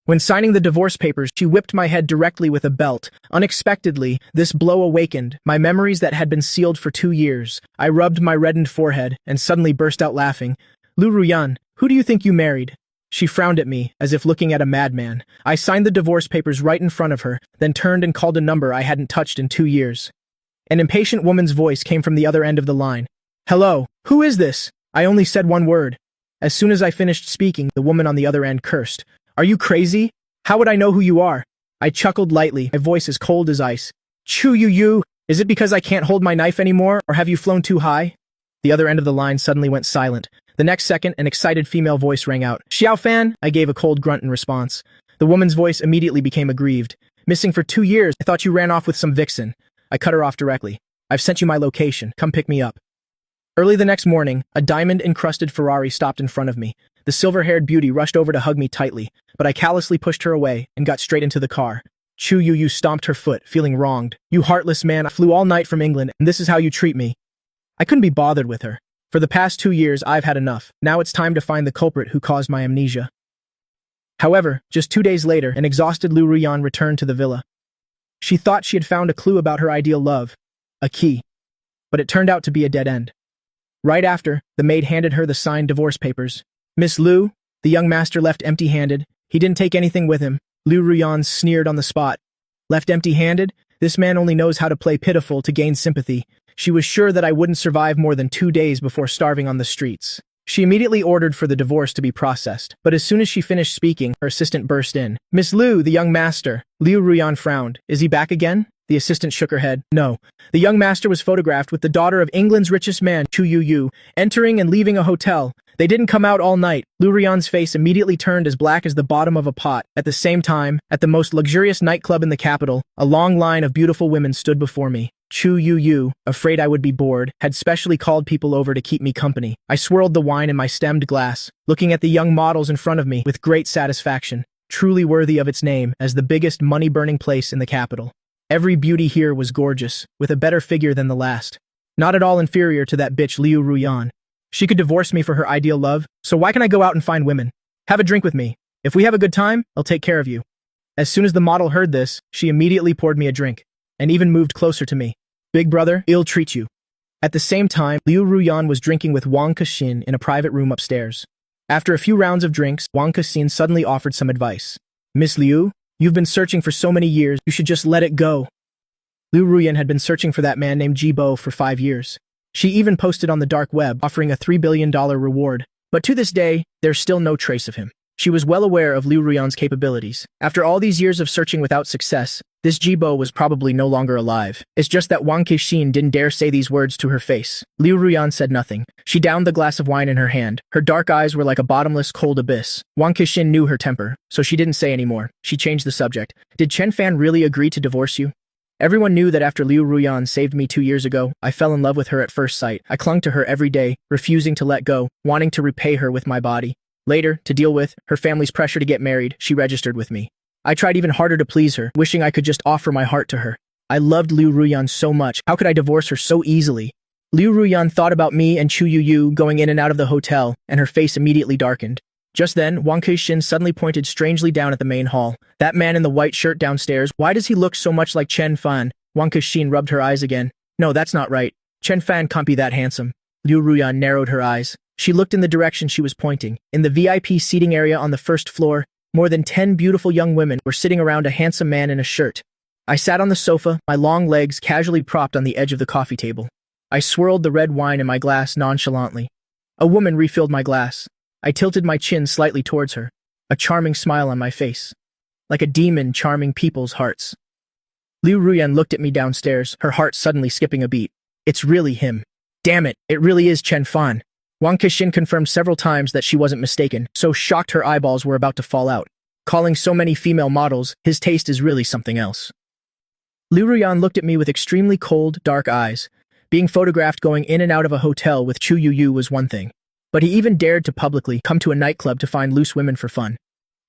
When signing the divorce papers, she whipped my head directly with a belt. Unexpectedly, this blow awakened my memories that had been sealed for 2 years. I rubbed my reddened forehead and suddenly burst out laughing. Lu Ruyan, who do you think you married? She frowned at me, as if looking at a madman. I signed the divorce papers right in front of her, then turned and called a number I hadn't touched in 2 years. An impatient woman's voice came from the other end of the line. Hello, who is this? I only said one word. As soon as I finished speaking, the woman on the other end cursed. Are you crazy? How would I know who you are? I chuckled lightly, my voice as cold as ice. Chu you, is it because I can't hold my knife anymore, or have you flown too high? The other end of the line suddenly went silent. The next second, an excited female voice rang out. Xiao Fan? I gave a cold grunt in response. The woman's voice immediately became aggrieved. Missing for 2 years, I thought you ran off with some vixen. I cut her off directly. I've sent you my location. Come pick me up. Early the next morning, a diamond-encrusted Ferrari stopped in front of me. The silver-haired beauty rushed over to hug me tightly, but I callously pushed her away and got straight into the car. Chu Yu stomped her foot, feeling wronged. You heartless man, I flew all night from England, and this is how you treat me. I couldn't be bothered with her. For the past 2 years, I've had enough. Now it's time to find the culprit who caused my amnesia. However, just 2 days later, an exhausted Lu Ruyan returned to the villa. She thought she had found a clue about her ideal love, a key. But it turned out to be a dead end. Right after, the maid handed her the signed divorce papers. Miss Lu, the young master left empty-handed. He didn't take anything with him. Lu Ruyan sneered on the spot. Left empty-handed? This man only knows how to play pitiful to gain sympathy. She was sure that I wouldn't survive more than 2 days before starving on the streets. She immediately ordered for the divorce to be processed, but as soon as she finished speaking, her assistant burst in. Miss Lu, the young master. Liu Ruyan frowned. Is he back again? The assistant shook her head. No. The young master was photographed with the daughter of England's richest man, Chu Yu, entering and leaving a hotel. They didn't come out all night. Lu Ruyan's face immediately turned as black as the bottom of a pot. At the same time, at the most luxurious nightclub in the capital, a long line of beautiful women stood before me. Chu Yu, afraid I would be bored, had specially called people over to keep me company. I swirled the wine in my stemmed glass, looking at the young models in front of me with great satisfaction, truly worthy of its name as the biggest money-burning place in the capital. Every beauty here was gorgeous, with a better figure than the last. Not at all inferior to that bitch Liu Ruyan. She could divorce me for her ideal love, so why can't I go out and find women? Have a drink with me. If we have a good time, I'll take care of you. As soon as the model heard this, she immediately poured me a drink, and even moved closer to me. Big brother, I'll treat you. At the same time, Liu Ruyan was drinking with Wang Kexin in a private room upstairs. After a few rounds of drinks, Wang Kexin suddenly offered some advice. Miss Liu, you've been searching for so many years, you should just let it go. Liu Ruyan had been searching for that man named Jibo for 5 years. She even posted on the dark web, offering a $3 billion reward. But to this day, there's still no trace of him. She was well aware of Liu Ruyan's capabilities. After all these years of searching without success, this Jibo was probably no longer alive. It's just that Wang Kexin didn't dare say these words to her face. Liu Ruyan said nothing. She downed the glass of wine in her hand. Her dark eyes were like a bottomless, cold abyss. Wang Kexin knew her temper, so she didn't say anymore. She changed the subject. Did Chen Fan really agree to divorce you? Everyone knew that after Liu Ruyan saved me 2 years ago, I fell in love with her at first sight. I clung to her every day, refusing to let go, wanting to repay her with my body. Later, to deal with her family's pressure to get married, she registered with me. I tried even harder to please her, wishing I could just offer my heart to her. I loved Liu Ruyan so much. How could I divorce her so easily? Liu Ruyan thought about me and Chu Yu going in and out of the hotel, and her face immediately darkened. Just then, Wang Kexin suddenly pointed strangely down at the main hall. That man in the white shirt downstairs, why does he look so much like Chen Fan? Wang Kexin rubbed her eyes again. No, that's not right. Chen Fan can't be that handsome. Liu Ruyan narrowed her eyes. She looked in the direction she was pointing. In the VIP seating area on the first floor, more than 10 beautiful young women were sitting around a handsome man in a shirt. I sat on the sofa, my long legs casually propped on the edge of the coffee table. I swirled the red wine in my glass nonchalantly. A woman refilled my glass. I tilted my chin slightly towards her, a charming smile on my face, like a demon charming people's hearts. Liu Ruyan looked at me downstairs, her heart suddenly skipping a beat. It's really him. Damn it, it really is Chen Fan. Wang Kexin confirmed several times that she wasn't mistaken, so shocked her eyeballs were about to fall out. Calling so many female models, his taste is really something else. Liu Ruyan looked at me with extremely cold, dark eyes. Being photographed going in and out of a hotel with Chu Yu was one thing. But he even dared to publicly come to a nightclub to find loose women for fun.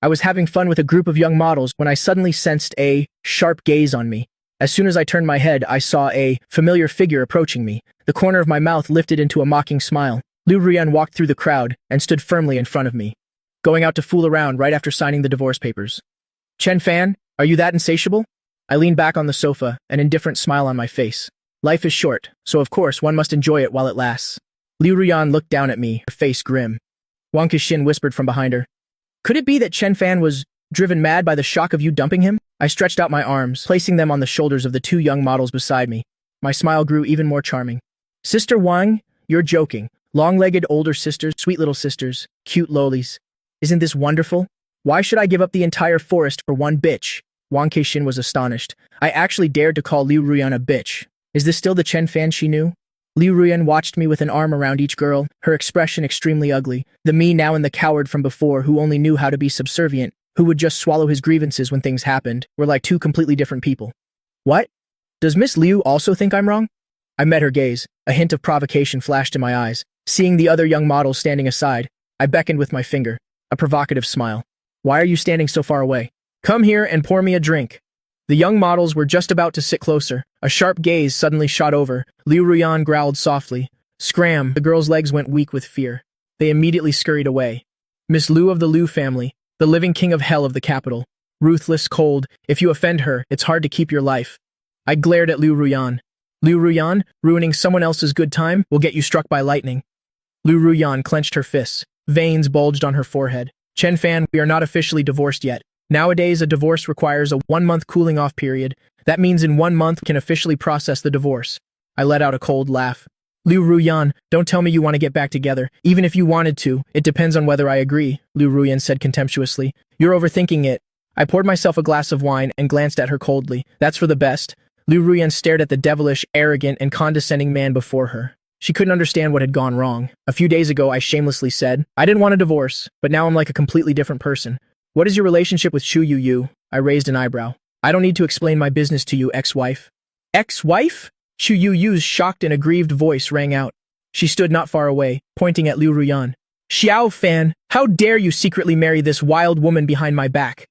I was having fun with a group of young models when I suddenly sensed a sharp gaze on me. As soon as I turned my head, I saw a familiar figure approaching me. The corner of my mouth lifted into a mocking smile. Liu Ruyan walked through the crowd and stood firmly in front of me. going out to fool around right after signing the divorce papers. Chen Fan, are you that insatiable? I leaned back on the sofa, an indifferent smile on my face. Life is short, so of course one must enjoy it while it lasts. Liu Ruyan looked down at me, her face grim. Wang Kexin whispered from behind her. Could it be that Chen Fan was driven mad by the shock of you dumping him? I stretched out my arms, placing them on the shoulders of the two young models beside me. My smile grew even more charming. Sister Wang, you're joking. Long-legged older sisters, sweet little sisters, cute lolies. Isn't this wonderful? Why should I give up the entire forest for one bitch? Wang Kexin was astonished. I actually dared to call Liu Ruyan a bitch. Is this still the Chen Fan she knew? Liu Ruyan watched me with an arm around each girl, her expression extremely ugly. The me now and the coward from before who only knew how to be subservient, who would just swallow his grievances when things happened, were like two completely different people. What? Does Miss Liu also think I'm wrong? I met her gaze. A hint of provocation flashed in my eyes. Seeing the other young models standing aside, I beckoned with my finger, a provocative smile. Why are you standing so far away? Come here and pour me a drink. The young models were just about to sit closer. A sharp gaze suddenly shot over. Liu Ruyan growled softly. Scram! The girls' legs went weak with fear. They immediately scurried away. Miss Liu of the Liu family, the living king of hell of the capital. Ruthless, cold. If you offend her, it's hard to keep your life. I glared at Liu Ruyan. Liu Ruyan, ruining someone else's good time will get you struck by lightning. Liu Ruyan clenched her fists. Veins bulged on her forehead. Chen Fan, we are not officially divorced yet. Nowadays, a divorce requires a 1-month cooling-off period. That means in 1 month can officially process the divorce. I let out a cold laugh. Liu Ruyan, don't tell me you want to get back together. Even if you wanted to, it depends on whether I agree, Liu Ruyan said contemptuously. You're overthinking it. I poured myself a glass of wine and glanced at her coldly. That's for the best. Liu Ruyan stared at the devilish, arrogant, and condescending man before her. She couldn't understand what had gone wrong. A few days ago, I shamelessly said, I didn't want a divorce, but now I'm like a completely different person. What is your relationship with Chu Yu? I raised an eyebrow. I don't need to explain my business to you, ex-wife. Ex-wife? Chu Yu's shocked and aggrieved voice rang out. She stood not far away, pointing at Liu Ruyan. Xiao Fan, how dare you secretly marry this wild woman behind my back?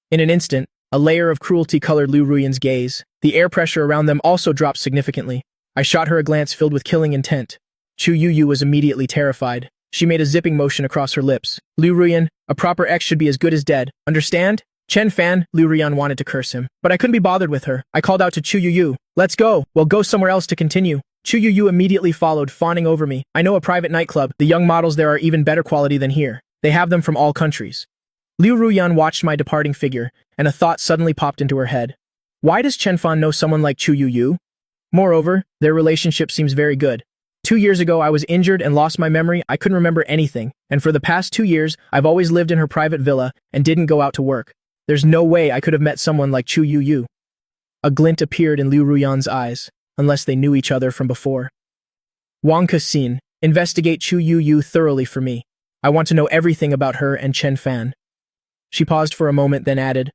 In an instant, a layer of cruelty colored Liu Ruyan's gaze. The air pressure around them also dropped significantly. I shot her a glance filled with killing intent. Chu Yu was immediately terrified. She made a zipping motion across her lips. Liu Ruyan, a proper ex should be as good as dead. Understand? Chen Fan, Liu Ruyan wanted to curse him. But I couldn't be bothered with her. I called out to Chu Yu. Let's go. We'll go somewhere else to continue. Chu Yu immediately followed, fawning over me. I know a private nightclub. The young models there are even better quality than here. They have them from all countries. Liu Ruyan watched my departing figure, and a thought suddenly popped into her head. Why does Chen Fan know someone like Chu Yu? Moreover, their relationship seems very good. 2 years ago, I was injured and lost my memory. I couldn't remember anything. And for the past 2 years, I've always lived in her private villa and didn't go out to work. There's no way I could have met someone like Chu Yu. A glint appeared in Liu Ruyan's eyes, unless they knew each other from before. Wang Kexin, investigate Chu Yu thoroughly for me. I want to know everything about her and Chen Fan. She paused for a moment, then added,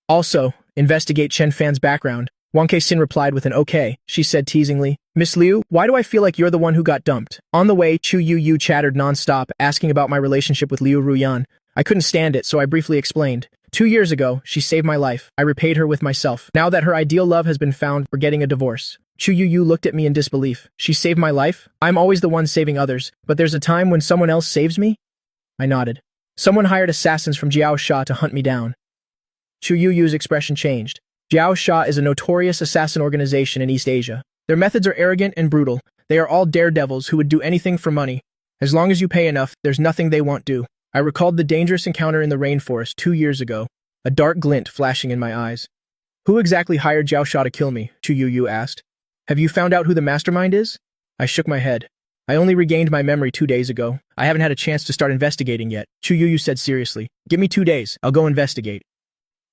also, investigate Chen Fan's background. Wang Kexin replied with an okay. She said teasingly, Miss Liu, why do I feel like you're the one who got dumped? On the way, Chu Yu chattered non-stop, asking about my relationship with Liu Ruyan. I couldn't stand it, so I briefly explained. 2 years ago, she saved my life. I repaid her with myself. Now that her ideal love has been found, we're getting a divorce. Chu Yu looked at me in disbelief. She saved my life? I'm always the one saving others, but there's a time when someone else saves me? I nodded. Someone hired assassins from Jiao Sha to hunt me down. Chu Yu's expression changed. Jiao Sha is a notorious assassin organization in East Asia. Their methods are arrogant and brutal. They are all daredevils who would do anything for money. As long as you pay enough, there's nothing they won't do. I recalled the dangerous encounter in the rainforest 2 years ago, a dark glint flashing in my eyes. Who exactly hired Jiao Sha to kill me? Chu Yu asked. Have you found out who the mastermind is? I shook my head. I only regained my memory 2 days ago. I haven't had a chance to start investigating yet. Chu Yu said seriously. Give me 2 days. I'll go investigate.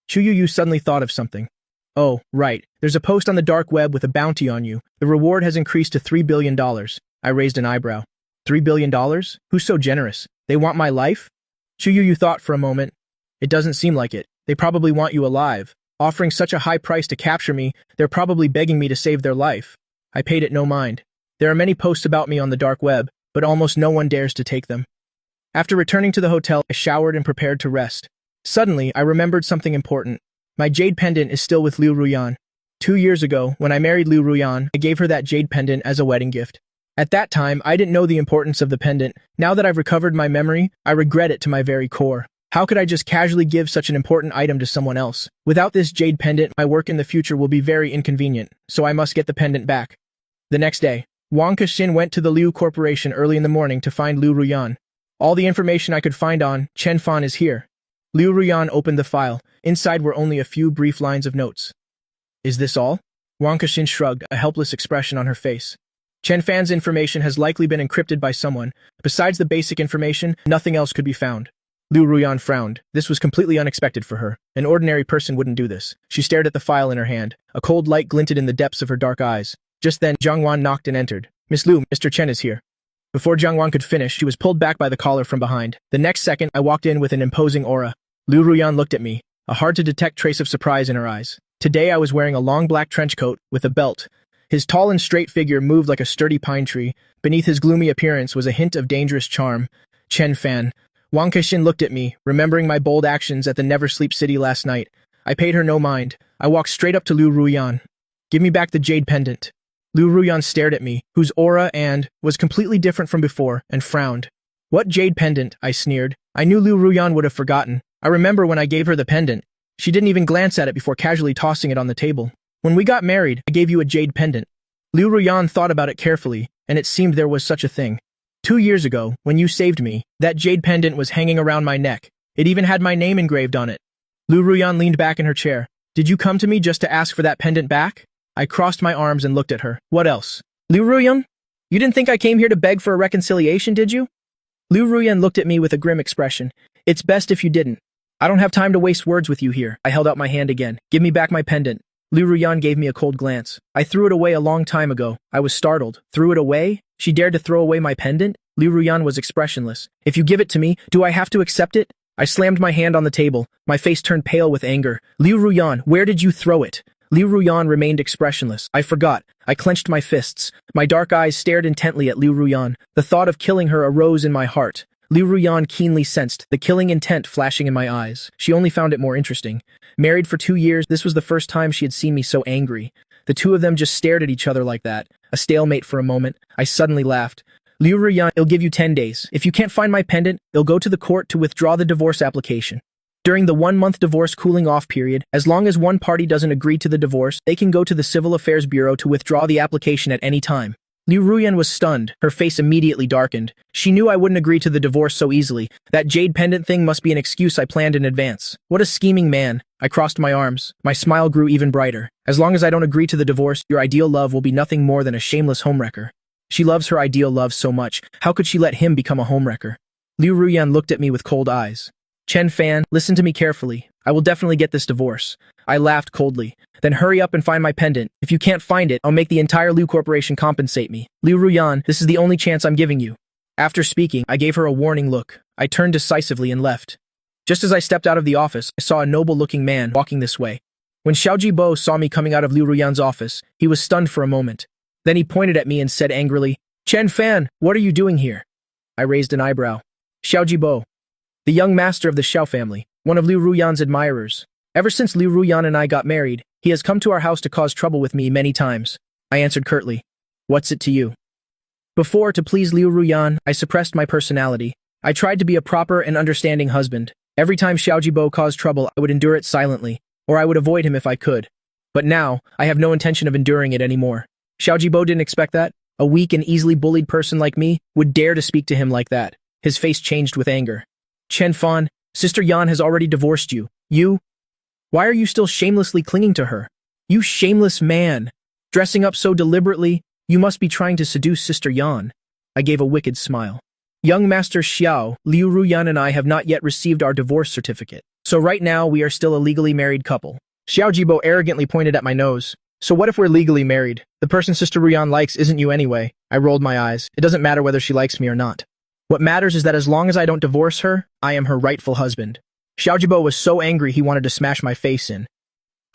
Chu Yu suddenly thought of something. Oh, right. There's a post on the dark web with a bounty on you. The reward has increased to $3 billion. I raised an eyebrow. $3 billion? Who's so generous? They want my life? Chu Yu thought for a moment. It doesn't seem like it. They probably want you alive. Offering such a high price to capture me, they're probably begging me to save their life. I paid it no mind. There are many posts about me on the dark web, but almost no one dares to take them. After returning to the hotel, I showered and prepared to rest. Suddenly, I remembered something important. My jade pendant is still with Liu Ruyan. 2 years ago, when I married Liu Ruyan, I gave her that jade pendant as a wedding gift. At that time, I didn't know the importance of the pendant. Now that I've recovered my memory, I regret it to my very core. How could I just casually give such an important item to someone else? Without this jade pendant, my work in the future will be very inconvenient, so I must get the pendant back. The next day, Wang Kexin went to the Liu Corporation early in the morning to find Liu Ruyan. All the information I could find on Chen Fan is here. Liu Ruyan opened the file. Inside were only a few brief lines of notes. Is this all? Wang Kexin shrugged, a helpless expression on her face. Chen Fan's information has likely been encrypted by someone. Besides the basic information, nothing else could be found. Liu Ruyan frowned. This was completely unexpected for her. An ordinary person wouldn't do this. She stared at the file in her hand. A cold light glinted in the depths of her dark eyes. Just then, Jiang Wan knocked and entered. Miss Liu, Mr. Chen is here. Before Jiang Wan could finish, she was pulled back by the collar from behind. The next second, I walked in with an imposing aura. Liu Ruyan looked at me, a hard-to-detect trace of surprise in her eyes. Today I was wearing a long black trench coat with a belt. His tall and straight figure moved like a sturdy pine tree. Beneath his gloomy appearance was a hint of dangerous charm. Chen Fan. Wang Kexin looked at me, remembering my bold actions at the Never Sleep City last night. I paid her no mind. I walked straight up to Liu Ruyan. Give me back the jade pendant. Liu Ruyan stared at me, whose aura was completely different from before, and frowned. What jade pendant? I sneered. I knew Liu Ruyan would have forgotten. I remember when I gave her the pendant. She didn't even glance at it before casually tossing it on the table. When we got married, I gave you a jade pendant. Liu Ruyan thought about it carefully, and it seemed there was such a thing. 2 years ago, when you saved me, that jade pendant was hanging around my neck. It even had my name engraved on it. Liu Ruyan leaned back in her chair. Did you come to me just to ask for that pendant back? I crossed my arms and looked at her. What else? Liu Ruyan? You didn't think I came here to beg for a reconciliation, did you? Liu Ruyan looked at me with a grim expression. It's best if you didn't. I don't have time to waste words with you here. I held out my hand again. Give me back my pendant. Liu Ruyan gave me a cold glance. I threw it away a long time ago. I was startled. Threw it away? She dared to throw away my pendant? Liu Ruyan was expressionless. If you give it to me, do I have to accept it? I slammed my hand on the table. My face turned pale with anger. Liu Ruyan, where did you throw it? Liu Ruyan remained expressionless. I forgot. I clenched my fists. My dark eyes stared intently at Liu Ruyan. The thought of killing her arose in my heart. Liu Ruyan keenly sensed the killing intent flashing in my eyes. She only found it more interesting. Married for 2 years, this was the first time she had seen me so angry. The two of them just stared at each other like that. A stalemate for a moment. I suddenly laughed. Liu Ruyan, I'll give you 10 days. If you can't find my pendant, I'll go to the court to withdraw the divorce application. During the 1-month divorce cooling-off period, as long as one party doesn't agree to the divorce, they can go to the Civil Affairs Bureau to withdraw the application at any time. Liu Ruyan was stunned. Her face immediately darkened. She knew I wouldn't agree to the divorce so easily. That jade pendant thing must be an excuse I planned in advance. What a scheming man. I crossed my arms. My smile grew even brighter. As long as I don't agree to the divorce, your ideal love will be nothing more than a shameless homewrecker. She loves her ideal love so much. How could she let him become a homewrecker? Liu Ruyan looked at me with cold eyes. Chen Fan, listen to me carefully. I will definitely get this divorce. I laughed coldly. Then hurry up and find my pendant. If you can't find it, I'll make the entire Liu Corporation compensate me. Liu Ruyan, this is the only chance I'm giving you. After speaking, I gave her a warning look. I turned decisively and left. Just as I stepped out of the office, I saw a noble-looking man walking this way. When Xiao Jibo saw me coming out of Liu Ruyan's office, he was stunned for a moment. Then he pointed at me and said angrily, Chen Fan, what are you doing here? I raised an eyebrow. Xiao Jibo, the young master of the Xiao family, one of Liu Ruyan's admirers. Ever since Liu Ruyan and I got married, he has come to our house to cause trouble with me many times. I answered curtly. What's it to you? Before, to please Liu Ruyan, I suppressed my personality. I tried to be a proper and understanding husband. Every time Xiao Jibo caused trouble, I would endure it silently, or I would avoid him if I could. But now, I have no intention of enduring it anymore. Xiao Jibo didn't expect that. A weak and easily bullied person like me would dare to speak to him like that. His face changed with anger. Chen Fan, Sister Yan has already divorced you. Why are you still shamelessly clinging to her? You shameless man. Dressing up so deliberately, you must be trying to seduce Sister Yan. I gave a wicked smile. Young Master Xiao, Liu Ruyan and I have not yet received our divorce certificate. So right now, we are still a legally married couple. Xiao Jibo arrogantly pointed at my nose. So what if we're legally married? The person Sister Ruyan likes isn't you anyway. I rolled my eyes. It doesn't matter whether she likes me or not. What matters is that as long as I don't divorce her, I am her rightful husband. Xiao Jibo was so angry he wanted to smash my face in.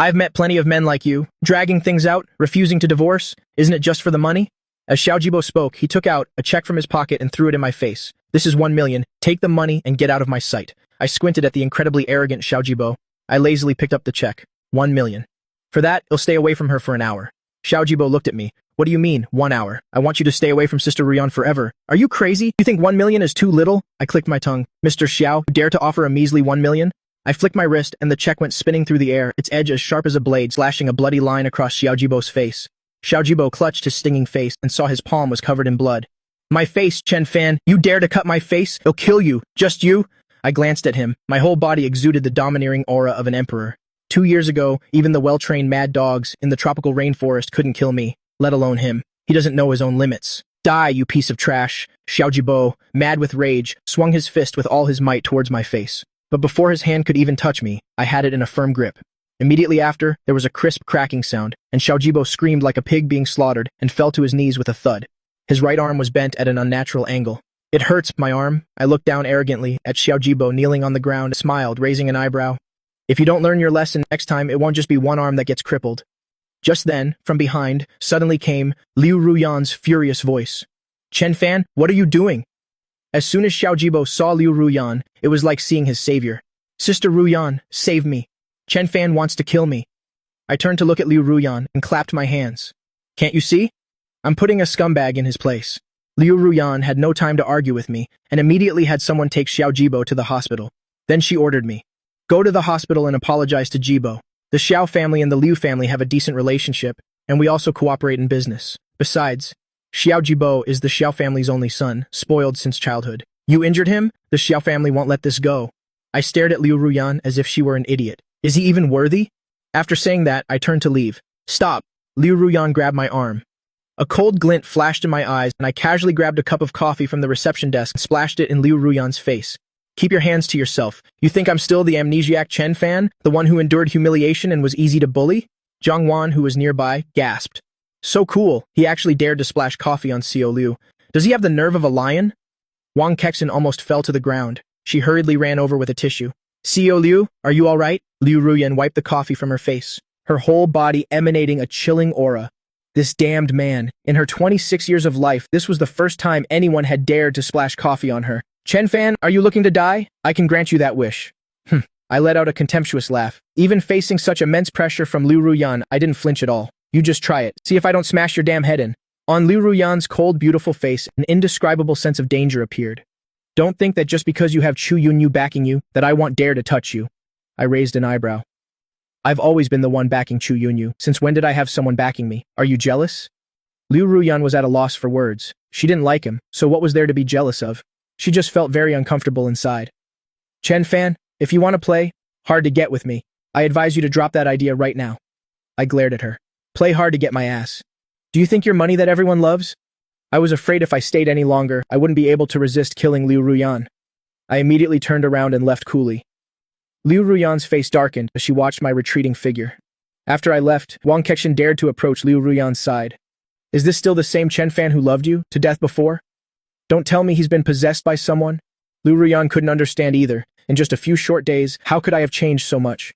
I've met plenty of men like you, dragging things out, refusing to divorce. Isn't it just for the money? As Xiao Jibo spoke, he took out a check from his pocket and threw it in my face. This is 1 million. Take the money and get out of my sight. I squinted at the incredibly arrogant Xiao Jibo. I lazily picked up the check. 1 million. For that, I'll stay away from her for an hour. Xiao Jibo looked at me. What do you mean, 1 hour? I want you to stay away from Sister Ruyan forever. Are you crazy? You think 1 million is too little? I clicked my tongue. Mr. Xiao, you dare to offer a measly 1 million? I flicked my wrist and the check went spinning through the air, its edge as sharp as a blade, slashing a bloody line across Xiao Jibo's face. Xiao Jibo clutched his stinging face and saw his palm was covered in blood. My face, Chen Fan, you dare to cut my face? I'll kill you. Just you? I glanced at him. My whole body exuded the domineering aura of an emperor. 2 years ago, even the well-trained mad dogs in the tropical rainforest couldn't kill me, let alone him. He doesn't know his own limits. Die, you piece of trash. Xiao Jibo, mad with rage, swung his fist with all his might towards my face. But before his hand could even touch me, I had it in a firm grip. Immediately after, there was a crisp cracking sound, and Xiao Jibo screamed like a pig being slaughtered and fell to his knees with a thud. His right arm was bent at an unnatural angle. It hurts, my arm. I looked down arrogantly at Xiao Jibo kneeling on the ground, smiled, raising an eyebrow. If you don't learn your lesson next time, it won't just be one arm that gets crippled. Just then, from behind, suddenly came Liu Ruyan's furious voice. Chen Fan, what are you doing? As soon as Xiao Jibo saw Liu Ruyan, it was like seeing his savior. Sister Ruyan, save me. Chen Fan wants to kill me. I turned to look at Liu Ruyan and clapped my hands. Can't you see? I'm putting a scumbag in his place. Liu Ruyan had no time to argue with me and immediately had someone take Xiao Jibo to the hospital. Then she ordered me. Go to the hospital and apologize to Jibo. The Xiao family and the Liu family have a decent relationship, and we also cooperate in business. Besides, Xiao Jibo is the Xiao family's only son, spoiled since childhood. You injured him? The Xiao family won't let this go. I stared at Liu Ruyan as if she were an idiot. Is he even worthy? After saying that, I turned to leave. Stop! Liu Ruyan grabbed my arm. A cold glint flashed in my eyes, and I casually grabbed a cup of coffee from the reception desk and splashed it in Liu Ruyan's face. Keep your hands to yourself. You think I'm still the amnesiac Chen Fan, the one who endured humiliation and was easy to bully? Zhang Wan, who was nearby, gasped. So cool, he actually dared to splash coffee on Xiao Liu. Does he have the nerve of a lion? Wang Kexin almost fell to the ground. She hurriedly ran over with a tissue. Xiao Liu, are you all right? Liu Ruyan wiped the coffee from her face, her whole body emanating a chilling aura. This damned man. In her 26 years of life, this was the first time anyone had dared to splash coffee on her. Chen Fan, are you looking to die? I can grant you that wish. I let out a contemptuous laugh. Even facing such immense pressure from Liu Ruyan, I didn't flinch at all. You just try it. See if I don't smash your damn head in. On Liu Ruyan's cold, beautiful face, an indescribable sense of danger appeared. Don't think that just because you have Chu Yunyu backing you, that I won't dare to touch you. I raised an eyebrow. I've always been the one backing Chu Yunyu. Since when did I have someone backing me? Are you jealous? Liu Ruyan was at a loss for words. She didn't like him, so what was there to be jealous of? She just felt very uncomfortable inside. Chen Fan, if you want to play hard to get with me, I advise you to drop that idea right now. I glared at her. Play hard to get my ass. Do you think you're money that everyone loves? I was afraid if I stayed any longer, I wouldn't be able to resist killing Liu Ruyan. I immediately turned around and left coolly. Liu Ruyan's face darkened as she watched my retreating figure. After I left, Wang Kexin dared to approach Liu Ruyan's side. Is this still the same Chen Fan who loved you to death before? Don't tell me he's been possessed by someone. Liu Ruyan couldn't understand either. In just a few short days, how could I have changed so much?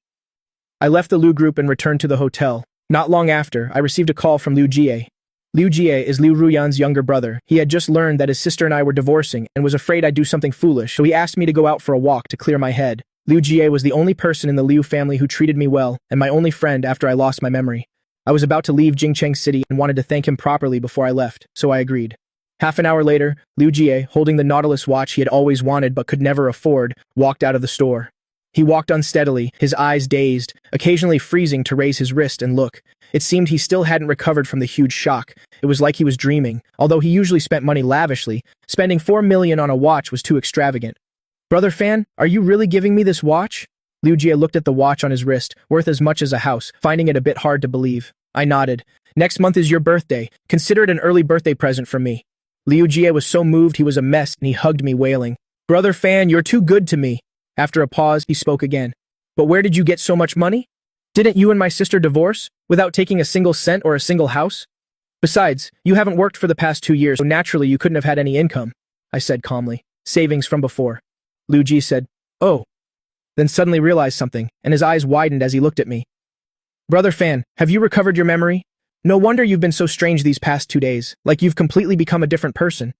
I left the Liu group and returned to the hotel. Not long after, I received a call from Liu Jie. Liu Jie is Liu Ruyan's younger brother. He had just learned that his sister and I were divorcing and was afraid I'd do something foolish, so he asked me to go out for a walk to clear my head. Liu Jie was the only person in the Liu family who treated me well, and my only friend after I lost my memory. I was about to leave Jingcheng City and wanted to thank him properly before I left, so I agreed. Half an hour later, Liu Jie, holding the Nautilus watch he had always wanted but could never afford, walked out of the store. He walked unsteadily, his eyes dazed, occasionally freezing to raise his wrist and look. It seemed he still hadn't recovered from the huge shock. It was like he was dreaming. Although he usually spent money lavishly, spending 4 million on a watch was too extravagant. Brother Fan, are you really giving me this watch? Liu Jie looked at the watch on his wrist, worth as much as a house, finding it a bit hard to believe. I nodded. Next month is your birthday. Consider it an early birthday present from me. Liu Jie was so moved he was a mess and he hugged me wailing. Brother Fan, you're too good to me. After a pause, he spoke again. But where did you get so much money? Didn't you and my sister divorce, without taking a single cent or a single house? Besides, you haven't worked for the past 2 years, so naturally you couldn't have had any income, I said calmly. Savings from before. Liu Jie said, oh. Then suddenly realized something, and his eyes widened as he looked at me. Brother Fan, have you recovered your memory? No wonder you've been so strange these past 2 days, like you've completely become a different person.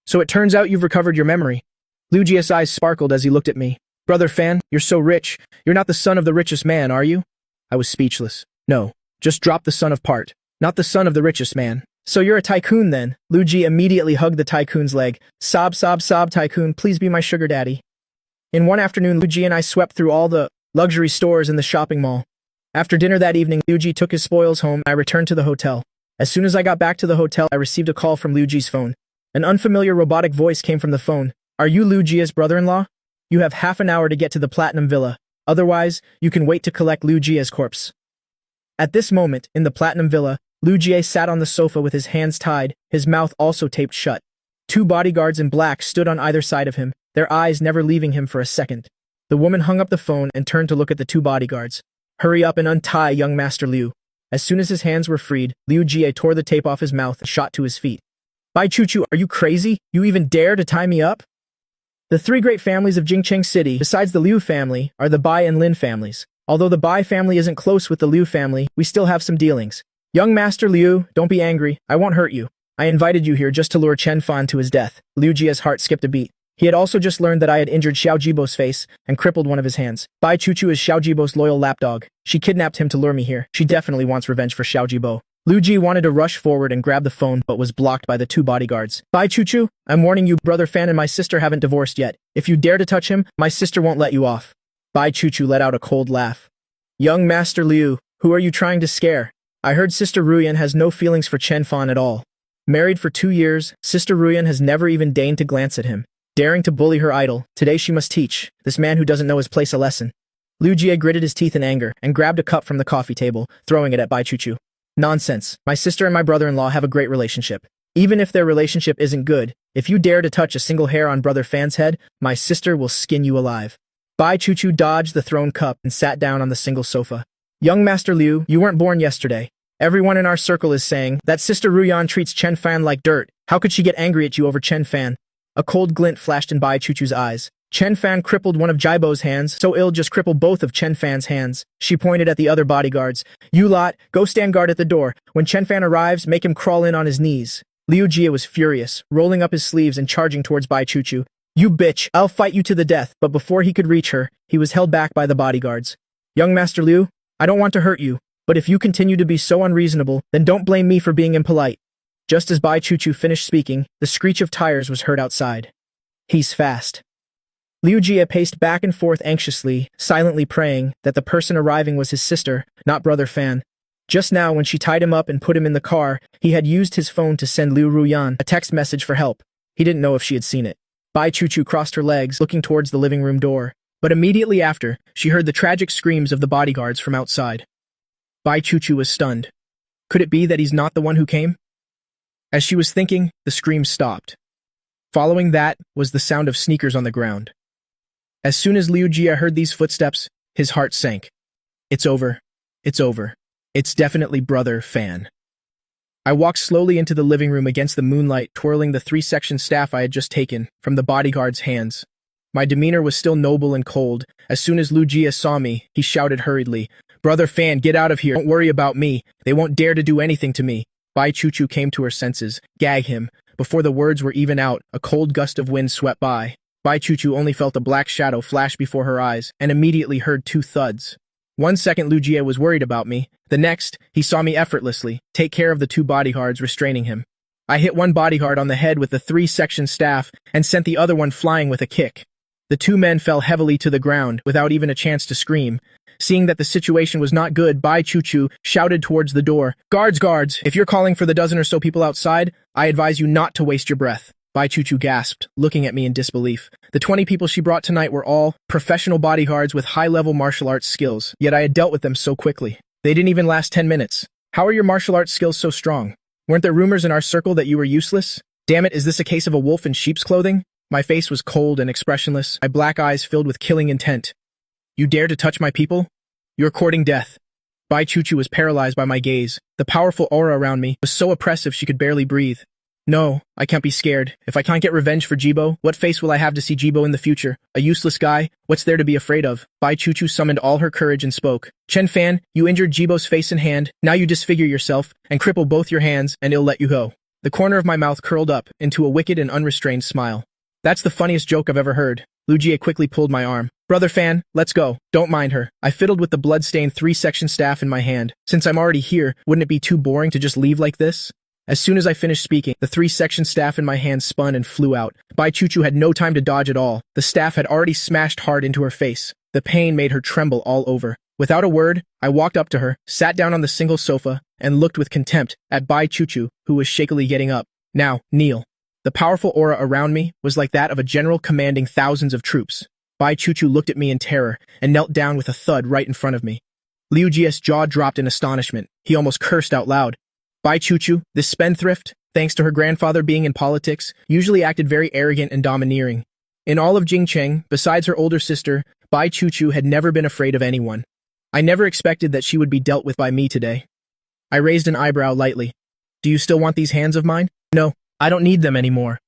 So it turns out you've recovered your memory. Liu Jie's eyes sparkled as he looked at me. Brother Fan, you're so rich. You're not the son of the richest man, are you? I was speechless. No, just drop the son of part. Not the son of the richest man. So you're a tycoon then? Lu Ji immediately hugged the tycoon's leg. Sob, sob, sob, tycoon, please be my sugar daddy. In one afternoon, Lu Ji and I swept through all the luxury stores in the shopping mall. After dinner that evening, Lu Ji took his spoils home and I returned to the hotel. As soon as I got back to the hotel, I received a call from Lu Ji's phone. An unfamiliar robotic voice came from the phone. Are you Lu Ji's brother-in-law? You have half an hour to get to the Platinum Villa. Otherwise, you can wait to collect Lu Ji's corpse. At this moment, in the Platinum Villa, Lu Jie sat on the sofa with his hands tied, his mouth also taped shut. Two bodyguards in black stood on either side of him, their eyes never leaving him for a second. The woman hung up the phone and turned to look at the two bodyguards. Hurry up and untie young Master Liu. As soon as his hands were freed, Liu Jie tore the tape off his mouth and shot to his feet. Bai Chuchu, are you crazy? You even dare to tie me up? The three great families of Jingcheng City, besides the Liu family, are the Bai and Lin families. Although the Bai family isn't close with the Liu family, we still have some dealings. Young Master Liu, don't be angry. I won't hurt you. I invited you here just to lure Chen Fan to his death. Liu Jie's heart skipped a beat. He had also just learned that I had injured Xiao Jibo's face and crippled one of his hands. Bai Chuchu is Xiao Jibo's loyal lapdog. She kidnapped him to lure me here. She definitely wants revenge for Xiao Jibo. Lu Ji wanted to rush forward and grab the phone but was blocked by the two bodyguards. Bai Chuchu, I'm warning you, brother Fan and my sister haven't divorced yet. If you dare to touch him, my sister won't let you off. Bai Chuchu let out a cold laugh. Young Master Liu, who are you trying to scare? I heard Sister Ruyan has no feelings for Chen Fan at all. Married for 2 years, Sister Ruyan has never even deigned to glance at him. Daring to bully her idol, today she must teach this man who doesn't know his place a lesson. Liu Jie gritted his teeth in anger and grabbed a cup from the coffee table, throwing it at Bai Chuchu. Nonsense. My sister and my brother-in-law have a great relationship. Even if their relationship isn't good, if you dare to touch a single hair on Brother Fan's head, my sister will skin you alive. Bai Chuchu dodged the thrown cup and sat down on the single sofa. Young Master Liu, you weren't born yesterday. Everyone in our circle is saying that Sister Ruyan treats Chen Fan like dirt. How could she get angry at you over Chen Fan? A cold glint flashed in Bai Chuchu's eyes. Chen Fan crippled one of Jibo's hands, so ill just cripple both of Chen Fan's hands. She pointed at the other bodyguards. You lot, go stand guard at the door. When Chen Fan arrives, make him crawl in on his knees. Liu Jie was furious, rolling up his sleeves and charging towards Bai Chuchu. You bitch, I'll fight you to the death. But before he could reach her, he was held back by the bodyguards. Young Master Liu, I don't want to hurt you, but if you continue to be so unreasonable, then don't blame me for being impolite. Just as Bai Chuchu finished speaking, the screech of tires was heard outside. He's fast. Liu Jie paced back and forth anxiously, silently praying that the person arriving was his sister, not Brother Fan. Just now, when she tied him up and put him in the car, he had used his phone to send Liu Ruyan a text message for help. He didn't know if she had seen it. Bai Chuchu crossed her legs, looking towards the living room door. But immediately after, she heard the tragic screams of the bodyguards from outside. Bai Chuchu was stunned. Could it be that he's not the one who came? As she was thinking, the screams stopped. Following that was the sound of sneakers on the ground. As soon as Liu Jie heard these footsteps, his heart sank. It's over. It's over. It's definitely Brother Fan. I walked slowly into the living room against the moonlight, twirling the 3-section staff I had just taken from the bodyguard's hands. My demeanor was still noble and cold. As soon as Liu Jie saw me, he shouted hurriedly, Brother Fan, get out of here. Don't worry about me. They won't dare to do anything to me. Bai Chuchu came to her senses. Gag him. Before the words were even out, a cold gust of wind swept by. Bai Chuchu only felt a black shadow flash before her eyes and immediately heard 2 thuds. 1 second Liu Jie was worried about me. The next, he saw me effortlessly take care of the 2 bodyguards restraining him. I hit one bodyguard on the head with the 3-section staff and sent the other one flying with a kick. The 2 men fell heavily to the ground without even a chance to scream. Seeing that the situation was not good, Bai Chuchu shouted towards the door, Guards, guards, if you're calling for the dozen or so people outside, I advise you not to waste your breath. Bai Chuchu gasped, looking at me in disbelief. The 20 people she brought tonight were all professional bodyguards with high-level martial arts skills, yet I had dealt with them so quickly. They didn't even last 10 minutes. How are your martial arts skills so strong? Weren't there rumors in our circle that you were useless? Damn it, is this a case of a wolf in sheep's clothing? My face was cold and expressionless, my black eyes filled with killing intent. You dare to touch my people? You're courting death. Bai Chuchu was paralyzed by my gaze. The powerful aura around me was so oppressive she could barely breathe. No, I can't be scared. If I can't get revenge for Jibo, what face will I have to see Jibo in the future? A useless guy? What's there to be afraid of? Bai Chuchu summoned all her courage and spoke. Chen Fan, you injured Jibo's face and hand. Now you disfigure yourself and cripple both your hands and he'll let you go. The corner of my mouth curled up into a wicked and unrestrained smile. That's the funniest joke I've ever heard. Liu Jie quickly pulled my arm. Brother Fan, let's go. Don't mind her. I fiddled with the blood-stained 3-section staff in my hand. Since I'm already here, wouldn't it be too boring to just leave like this? As soon as I finished speaking, the 3-section staff in my hand spun and flew out. Bai Chuchu had no time to dodge at all. The staff had already smashed hard into her face. The pain made her tremble all over. Without a word, I walked up to her, sat down on the single sofa, and looked with contempt at Bai Chuchu, who was shakily getting up. Now, kneel. The powerful aura around me was like that of a general commanding thousands of troops. Bai Chuchu looked at me in terror and knelt down with a thud right in front of me. Liu Jie's jaw dropped in astonishment. He almost cursed out loud. Bai Chuchu, this spendthrift, thanks to her grandfather being in politics, usually acted very arrogant and domineering. In all of Jingcheng, besides her older sister, Bai Chuchu had never been afraid of anyone. I never expected that she would be dealt with by me today. I raised an eyebrow lightly. Do you still want these hands of mine? No, I don't need them anymore.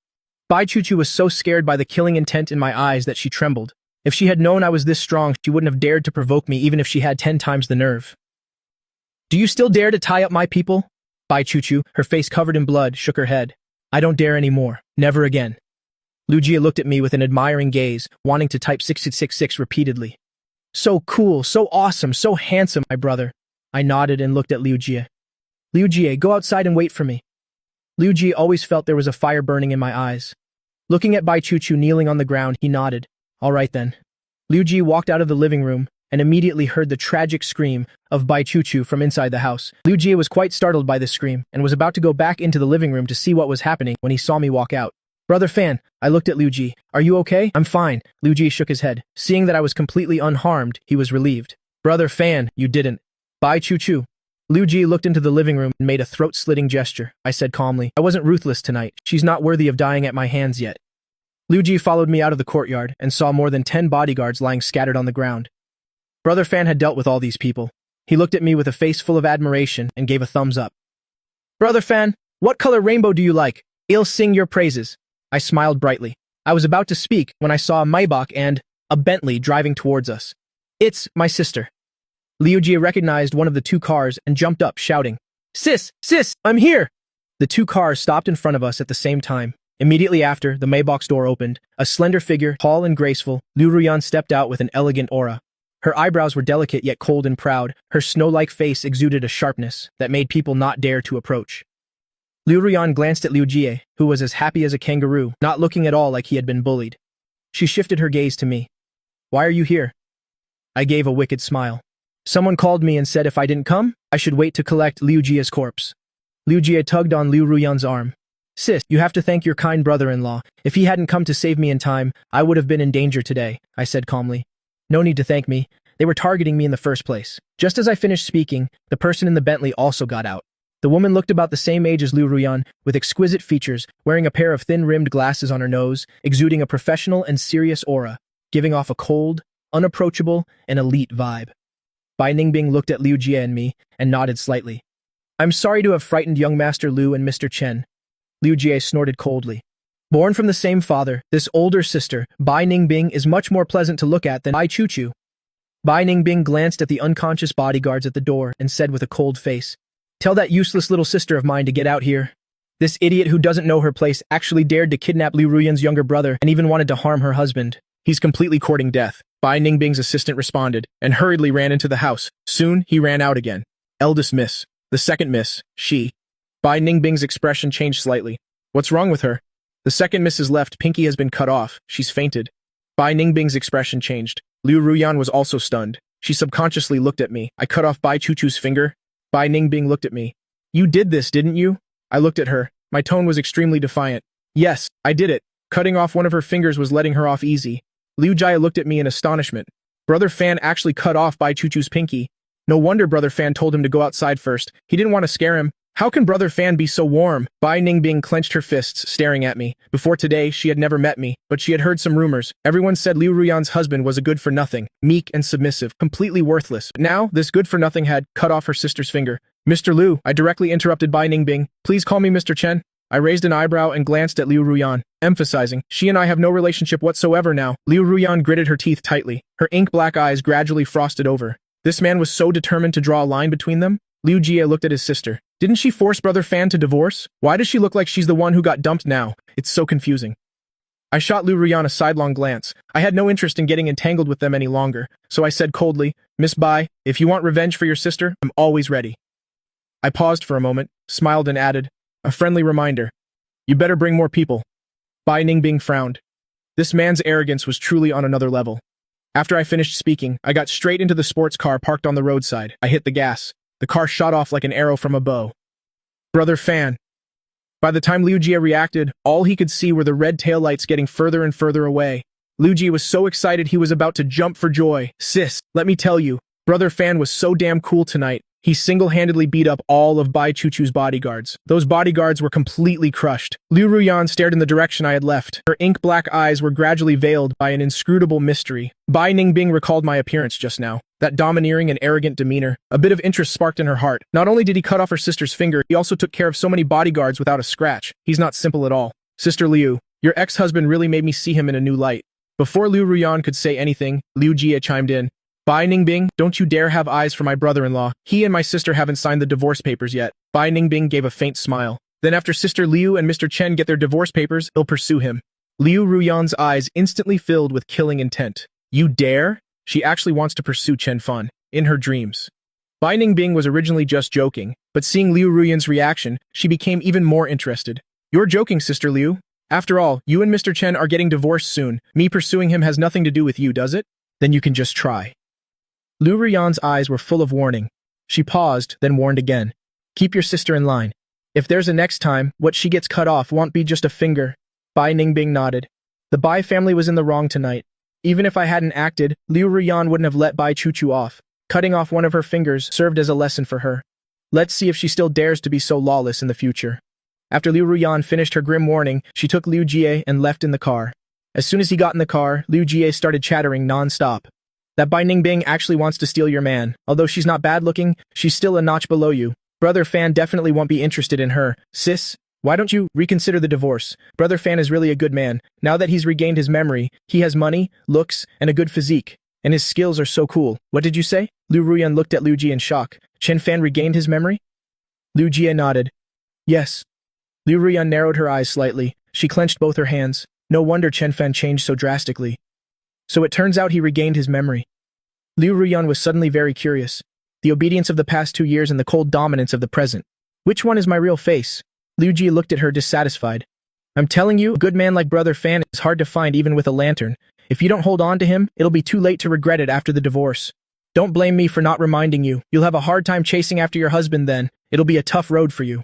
Bai Chuchu was so scared by the killing intent in my eyes that she trembled. If she had known I was this strong, she wouldn't have dared to provoke me even if she had 10 times the nerve. Do you still dare to tie up my people? Bai Chuchu, her face covered in blood, shook her head. I don't dare anymore. Never again. Liu Jie looked at me with an admiring gaze, wanting to type 6666 repeatedly. So cool, so awesome, so handsome, my brother. I nodded and looked at Liu Jie. Liu Jie, go outside and wait for me. Liu Jie always felt there was a fire burning in my eyes. Looking at Bai Chuchu kneeling on the ground, he nodded. All right then. Liu Jie walked out of the living room and immediately heard the tragic scream of Bai Chuchu from inside the house. Liu Jie was quite startled by this scream and was about to go back into the living room to see what was happening when he saw me walk out. Brother Fan, I looked at Liu Jie. Are you okay? I'm fine. Liu Jie shook his head. Seeing that I was completely unharmed, he was relieved. Brother Fan, you didn't. Bai Chuchu. Liu Jie looked into the living room and made a throat-slitting gesture. I said calmly, I wasn't ruthless tonight. She's not worthy of dying at my hands yet. Liu Jie followed me out of the courtyard and saw more than 10 bodyguards lying scattered on the ground. Brother Fan had dealt with all these people. He looked at me with a face full of admiration and gave a thumbs up. Brother Fan, what color rainbow do you like? I'll sing your praises. I smiled brightly. I was about to speak when I saw a Maybach and a Bentley driving towards us. It's my sister. Liu Jie recognized one of the 2 cars and jumped up, shouting, Sis, I'm here! The 2 cars stopped in front of us at the same time. Immediately after, the Maybach's door opened. A slender figure, tall and graceful, Liu Ruyan stepped out with an elegant aura. Her eyebrows were delicate yet cold and proud. Her snow-like face exuded a sharpness that made people not dare to approach. Liu Ruyan glanced at Liu Jie, who was as happy as a kangaroo, not looking at all like he had been bullied. She shifted her gaze to me. Why are you here? I gave a wicked smile. Someone called me and said if I didn't come, I should wait to collect Liu Jie's corpse. Liu Jie tugged on Liu Ruyan's arm. Sis, you have to thank your kind brother-in-law. If he hadn't come to save me in time, I would have been in danger today, I said calmly. No need to thank me. They were targeting me in the first place. Just as I finished speaking, the person in the Bentley also got out. The woman looked about the same age as Liu Ruyan, with exquisite features, wearing a pair of thin-rimmed glasses on her nose, exuding a professional and serious aura, giving off a cold, unapproachable, and elite vibe. Bai Ningbing looked at Liu Jie and me, and nodded slightly. I'm sorry to have frightened young Master Liu and Mr. Chen. Liu Jie snorted coldly. Born from the same father, this older sister, Bai Ningbing, is much more pleasant to look at than Bai Chuchu. Bai Ningbing glanced at the unconscious bodyguards at the door and said with a cold face, Tell that useless little sister of mine to get out here. This idiot who doesn't know her place actually dared to kidnap Liu Ruyan's younger brother and even wanted to harm her husband. He's completely courting death. Bai Ningbing's assistant responded and hurriedly ran into the house. Soon, he ran out again. Eldest miss. The second miss. She. Bai Ningbing's expression changed slightly. What's wrong with her? The second miss is left. Pinky has been cut off. She's fainted. Bai Ningbing's expression changed. Liu Ruyan was also stunned. She subconsciously looked at me. I cut off Bai Chuchu's finger. Bai Ningbing looked at me. You did this, didn't you? I looked at her. My tone was extremely defiant. Yes, I did it. Cutting off one of her fingers was letting her off easy. Liu Jie looked at me in astonishment. Brother Fan actually cut off Bai Chuchu's pinky. No wonder Brother Fan told him to go outside first. He didn't want to scare him. How can Brother Fan be so warm? Bai Ningbing clenched her fists, staring at me. Before today, she had never met me, but she had heard some rumors. Everyone said Liu Ruyan's husband was a good-for-nothing, meek and submissive, completely worthless. But now, this good-for-nothing had cut off her sister's finger. Mr. Liu, I directly interrupted Bai Ningbing. Please call me Mr. Chen. I raised an eyebrow and glanced at Liu Ruyan, emphasizing, she and I have no relationship whatsoever now. Liu Ruyan gritted her teeth tightly. Her ink-black eyes gradually frosted over. This man was so determined to draw a line between them. Liu Jie looked at his sister. Didn't she force Brother Fan to divorce? Why does she look like she's the one who got dumped now? It's so confusing. I shot Liu Ruyan a sidelong glance. I had no interest in getting entangled with them any longer, so I said coldly, Miss Bai, if you want revenge for your sister, I'm always ready. I paused for a moment, smiled and added, A friendly reminder. You better bring more people. Bai Ningbing frowned. This man's arrogance was truly on another level. After I finished speaking, I got straight into the sports car parked on the roadside. I hit the gas. The car shot off like an arrow from a bow. Brother Fan. By the time Liu Jie reacted, all he could see were the red taillights getting further and further away. Liu Jie was so excited he was about to jump for joy. Sis, let me tell you, Brother Fan was so damn cool tonight. He single-handedly beat up all of Bai Chuchu's bodyguards. Those bodyguards were completely crushed. Liu Ruyan stared in the direction I had left. Her ink-black eyes were gradually veiled by an inscrutable mystery. Bai Ningbing recalled my appearance just now. That domineering and arrogant demeanor. A bit of interest sparked in her heart. Not only did he cut off her sister's finger, he also took care of so many bodyguards without a scratch. He's not simple at all. Sister Liu, your ex-husband really made me see him in a new light. Before Liu Ruyan could say anything, Liu Jie chimed in. Bai Ningbing, don't you dare have eyes for my brother-in-law. He and my sister haven't signed the divorce papers yet. Bai Ningbing gave a faint smile. Then after Sister Liu and Mr. Chen get their divorce papers, they'll pursue him. Liu Ruyan's eyes instantly filled with killing intent. You dare? She actually wants to pursue Chen Fan, in her dreams. Bai Ningbing was originally just joking, but seeing Liu Ruyan's reaction, she became even more interested. You're joking, Sister Liu. After all, you and Mr. Chen are getting divorced soon. Me pursuing him has nothing to do with you, does it? Then you can just try. Liu Ruyan's eyes were full of warning. She paused, then warned again. Keep your sister in line. If there's a next time, what she gets cut off won't be just a finger. Bai Ningbing nodded. The Bai family was in the wrong tonight. Even if I hadn't acted, Liu Ruyan wouldn't have let Bai Chuchu off. Cutting off one of her fingers served as a lesson for her. Let's see if she still dares to be so lawless in the future. After Liu Ruyan finished her grim warning, she took Liu Jie and left in the car. As soon as he got in the car, Liu Jie started chattering non-stop. That Bai Ningbing actually wants to steal your man. Although she's not bad-looking, she's still a notch below you. Brother Fan definitely won't be interested in her. Sis, why don't you reconsider the divorce? Brother Fan is really a good man. Now that he's regained his memory, he has money, looks, and a good physique. And his skills are so cool. What did you say? Liu Ruyan looked at Liu Jie in shock. Chen Fan regained his memory? Liu Jie nodded. Yes. Liu Ruyan narrowed her eyes slightly. She clenched both her hands. No wonder Chen Fan changed so drastically. So it turns out he regained his memory. Liu Ruyan was suddenly very curious. The obedience of the past 2 years and the cold dominance of the present. Which one is my real face? Liu Jie looked at her dissatisfied. I'm telling you, a good man like Brother Fan is hard to find even with a lantern. If you don't hold on to him, it'll be too late to regret it after the divorce. Don't blame me for not reminding you. You'll have a hard time chasing after your husband then. It'll be a tough road for you.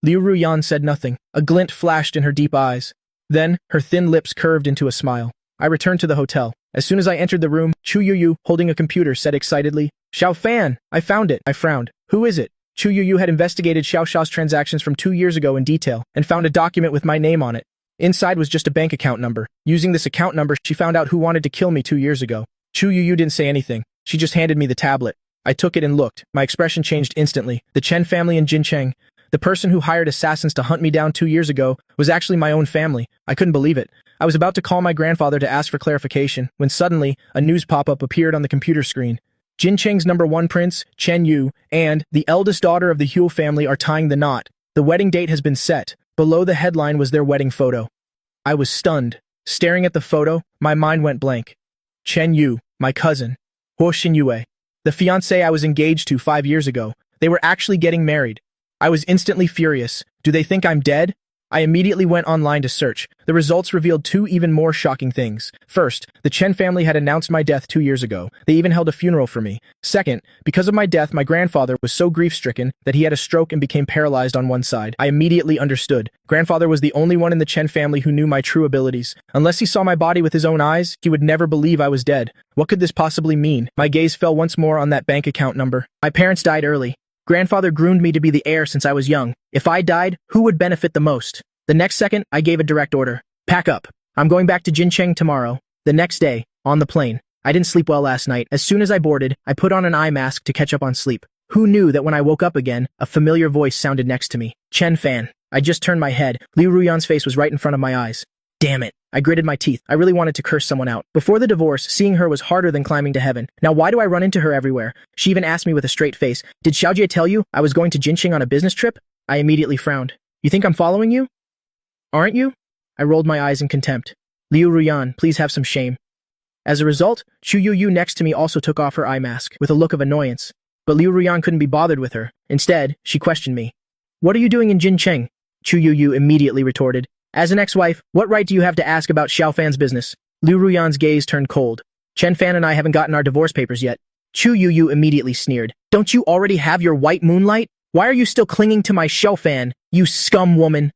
Liu Ruyan said nothing. A glint flashed in her deep eyes. Then, her thin lips curved into a smile. I returned to the hotel. As soon as I entered the room, Chu Yuyu, holding a computer, said excitedly, Xiao Fan, I found it. I frowned. Who is it? Chu Yuyu had investigated Xiao Shao's transactions from 2 years ago in detail and found a document with my name on it. Inside was just a bank account number. Using this account number, she found out who wanted to kill me 2 years ago. Chu Yuyu didn't say anything. She just handed me the tablet. I took it and looked. My expression changed instantly. The Chen family in Jincheng, the person who hired assassins to hunt me down 2 years ago, was actually my own family. I couldn't believe it. I was about to call my grandfather to ask for clarification, when suddenly, a news pop-up appeared on the computer screen. Jincheng's #1 prince, Chen Yu, and the eldest daughter of the Huo family are tying the knot. The wedding date has been set. Below the headline was their wedding photo. I was stunned. Staring at the photo, my mind went blank. Chen Yu, my cousin. Huo Xinyue. The fiancé I was engaged to 5 years ago. They were actually getting married. I was instantly furious. Do they think I'm dead? I immediately went online to search. The results revealed 2 even more shocking things. First, the Chen family had announced my death 2 years ago. They even held a funeral for me. Second, because of my death, my grandfather was so grief-stricken that he had a stroke and became paralyzed on one side. I immediately understood. Grandfather was the only one in the Chen family who knew my true abilities. Unless he saw my body with his own eyes, he would never believe I was dead. What could this possibly mean? My gaze fell once more on that bank account number. My parents died early. Grandfather groomed me to be the heir since I was young. If I died, who would benefit the most? The next second, I gave a direct order. Pack up. I'm going back to Jincheng tomorrow. The next day, on the plane. I didn't sleep well last night. As soon as I boarded, I put on an eye mask to catch up on sleep. Who knew that when I woke up again, a familiar voice sounded next to me. Chen Fan. I just turned my head. Liu Ruyan's face was right in front of my eyes. Damn it. I gritted my teeth. I really wanted to curse someone out. Before the divorce, seeing her was harder than climbing to heaven. Now why do I run into her everywhere? She even asked me with a straight face, did Xiaojie tell you I was going to Jincheng on a business trip? I immediately frowned. You think I'm following you? Aren't you? I rolled my eyes in contempt. Liu Ruyan, please have some shame. As a result, Chu Yuyu next to me also took off her eye mask with a look of annoyance. But Liu Ruyan couldn't be bothered with her. Instead, she questioned me. What are you doing in Jincheng? Chu Yu immediately retorted. As an ex-wife, what right do you have to ask about Xiao Fan's business? Liu Ruyan's gaze turned cold. Chen Fan and I haven't gotten our divorce papers yet. Chu Yu immediately sneered. Don't you already have your white moonlight? Why are you still clinging to my Xiao Fan, you scum woman?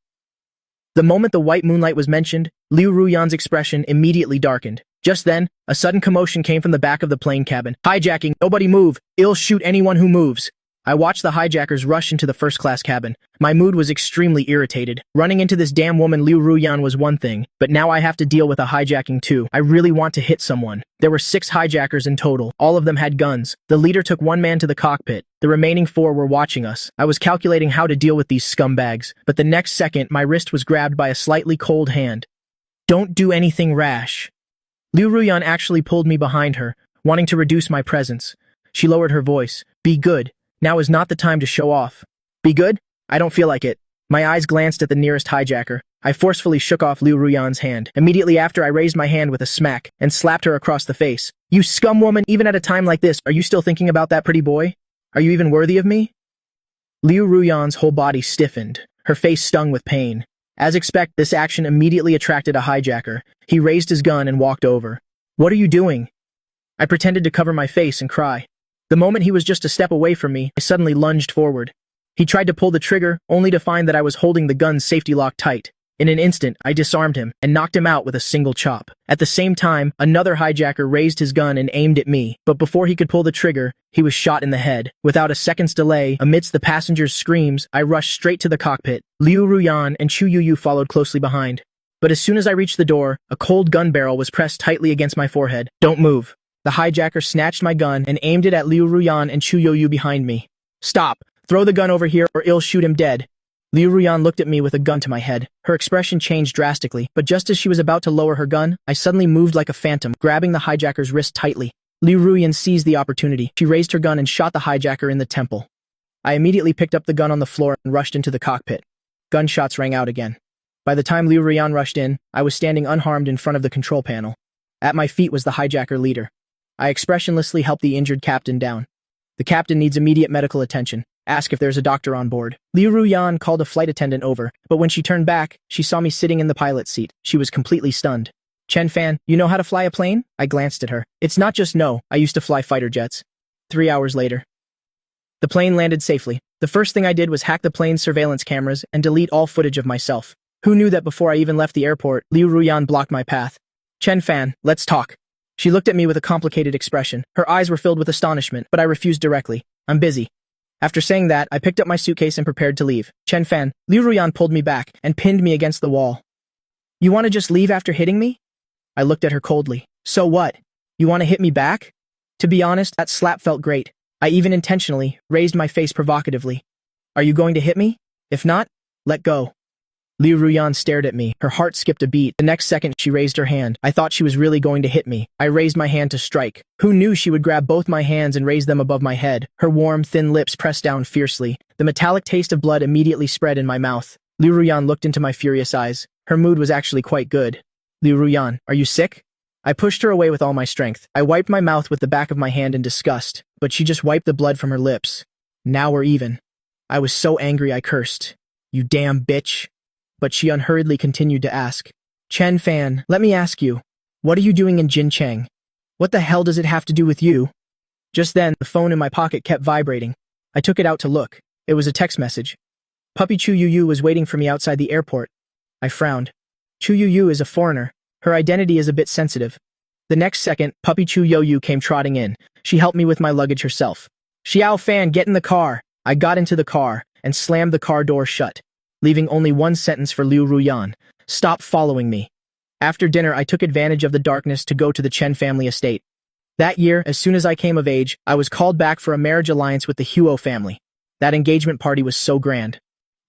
The moment the white moonlight was mentioned, Liu Ruyan's expression immediately darkened. Just then, a sudden commotion came from the back of the plane cabin. Hijacking, nobody move, I'll shoot anyone who moves. I watched the hijackers rush into the first-class cabin. My mood was extremely irritated. Running into this damn woman Liu Ruyan was one thing, but now I have to deal with a hijacking too. I really want to hit someone. There were 6 hijackers in total. All of them had guns. The leader took 1 man to the cockpit. The remaining 4 were watching us. I was calculating how to deal with these scumbags, but the next second my wrist was grabbed by a slightly cold hand. Don't do anything rash. Liu Ruyan actually pulled me behind her, wanting to reduce my presence. She lowered her voice. Be good. Now is not the time to show off. Be good? I don't feel like it. My eyes glanced at the nearest hijacker. I forcefully shook off Liu Ruyan's hand. Immediately after, I raised my hand with a smack and slapped her across the face. You scum woman, even at a time like this, are you still thinking about that pretty boy? Are you even worthy of me? Liu Ruyan's whole body stiffened. Her face stung with pain. As expected, this action immediately attracted a hijacker. He raised his gun and walked over. What are you doing? I pretended to cover my face and cry. The moment he was just a step away from me, I suddenly lunged forward. He tried to pull the trigger, only to find that I was holding the gun's safety lock tight. In an instant, I disarmed him and knocked him out with a single chop. At the same time, another hijacker raised his gun and aimed at me, but before he could pull the trigger, he was shot in the head. Without a second's delay, amidst the passengers' screams, I rushed straight to the cockpit. Liu Ruyan and Chu Yu followed closely behind. But as soon as I reached the door, a cold gun barrel was pressed tightly against my forehead. Don't move. The hijacker snatched my gun and aimed it at Liu Ruyan and Chu Yu behind me. Stop! Throw the gun over here or I'll shoot him dead. Liu Ruyan looked at me with a gun to my head. Her expression changed drastically, but just as she was about to lower her gun, I suddenly moved like a phantom, grabbing the hijacker's wrist tightly. Liu Ruyan seized the opportunity. She raised her gun and shot the hijacker in the temple. I immediately picked up the gun on the floor and rushed into the cockpit. Gunshots rang out again. By the time Liu Ruyan rushed in, I was standing unharmed in front of the control panel. At my feet was the hijacker leader. I expressionlessly helped the injured captain down. The captain needs immediate medical attention. Ask if there's a doctor on board. Liu Ruyan called a flight attendant over, but when she turned back, she saw me sitting in the pilot's seat. She was completely stunned. Chen Fan, you know how to fly a plane? I glanced at her. It's not just no, I used to fly fighter jets. 3 hours later. The plane landed safely. The first thing I did was hack the plane's surveillance cameras and delete all footage of myself. Who knew that before I even left the airport, Liu Ruyan blocked my path? Chen Fan, let's talk. She looked at me with a complicated expression. Her eyes were filled with astonishment, but I refused directly. I'm busy. After saying that, I picked up my suitcase and prepared to leave. Chen Fan, Liu Ruyan pulled me back and pinned me against the wall. You want to just leave after hitting me? I looked at her coldly. So what? You want to hit me back? To be honest, that slap felt great. I even intentionally raised my face provocatively. Are you going to hit me? If not, let go. Liu Ruyan stared at me. Her heart skipped a beat. The next second, she raised her hand. I thought she was really going to hit me. I raised my hand to strike. Who knew she would grab both my hands and raise them above my head? Her warm, thin lips pressed down fiercely. The metallic taste of blood immediately spread in my mouth. Liu Ruyan looked into my furious eyes. Her mood was actually quite good. Liu Ruyan, are you sick? I pushed her away with all my strength. I wiped my mouth with the back of my hand in disgust, but she just wiped the blood from her lips. Now we're even. I was so angry I cursed. You damn bitch. But she unhurriedly continued to ask. Chen Fan, let me ask you, what are you doing in Jincheng? What the hell does it have to do with you? Just then, the phone in my pocket kept vibrating. I took it out to look. It was a text message. Puppy Chu Yu was waiting for me outside the airport. I frowned. Chu Yu is a foreigner. Her identity is a bit sensitive. The next second, Puppy Chu Yu came trotting in. She helped me with my luggage herself. Xiao Fan, get in the car. I got into the car and slammed the car door shut, leaving only one sentence for Liu Ruyan. Stop following me. After dinner, I took advantage of the darkness to go to the Chen family estate. That year, as soon as I came of age, I was called back for a marriage alliance with the Huo family. That engagement party was so grand.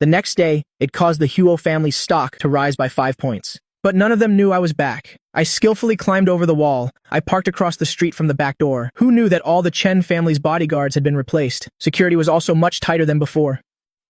The next day, it caused the Huo family's stock to rise by 5 points. But none of them knew I was back. I skillfully climbed over the wall. I parked across the street from the back door. Who knew that all the Chen family's bodyguards had been replaced? Security was also much tighter than before.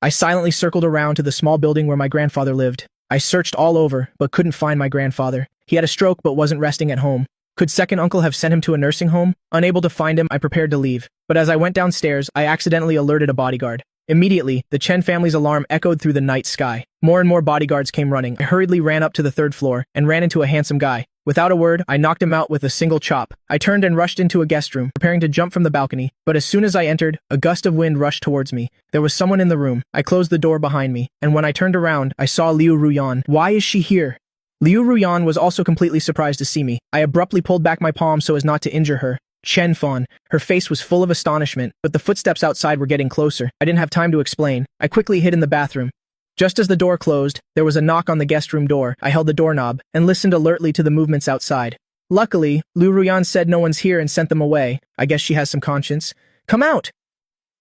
I silently circled around to the small building where my grandfather lived. I searched all over, but couldn't find my grandfather. He had a stroke but wasn't resting at home. Could second uncle have sent him to a nursing home? Unable to find him, I prepared to leave. But as I went downstairs, I accidentally alerted a bodyguard. Immediately, the Chen family's alarm echoed through the night sky. More and more bodyguards came running. I hurriedly ran up to the third floor and ran into a handsome guy. Without a word, I knocked him out with a single chop. I turned and rushed into a guest room, preparing to jump from the balcony, but as soon as I entered, a gust of wind rushed towards me. There was someone in the room. I closed the door behind me, and when I turned around, I saw Liu Ruyan. Why is she here? Liu Ruyan was also completely surprised to see me. I abruptly pulled back my palm so as not to injure her. Chen Fan. Her face was full of astonishment, but the footsteps outside were getting closer. I didn't have time to explain. I quickly hid in the bathroom. Just as the door closed, there was a knock on the guest room door. I held the doorknob and listened alertly to the movements outside. Luckily, Liu Ruyan said no one's here and sent them away. I guess she has some conscience. Come out!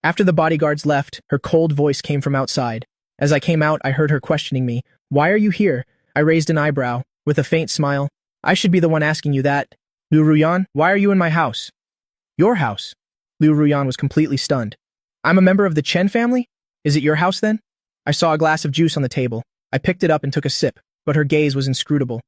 After the bodyguards left, her cold voice came from outside. As I came out, I heard her questioning me. Why are you here? I raised an eyebrow, with a faint smile. I should be the one asking you that. Liu Ruyan, why are you in my house? Your house? Liu Ruyan was completely stunned. I'm a member of the Chen family? Is it your house then? I saw a glass of juice on the table. I picked it up and took a sip, but her gaze was inscrutable.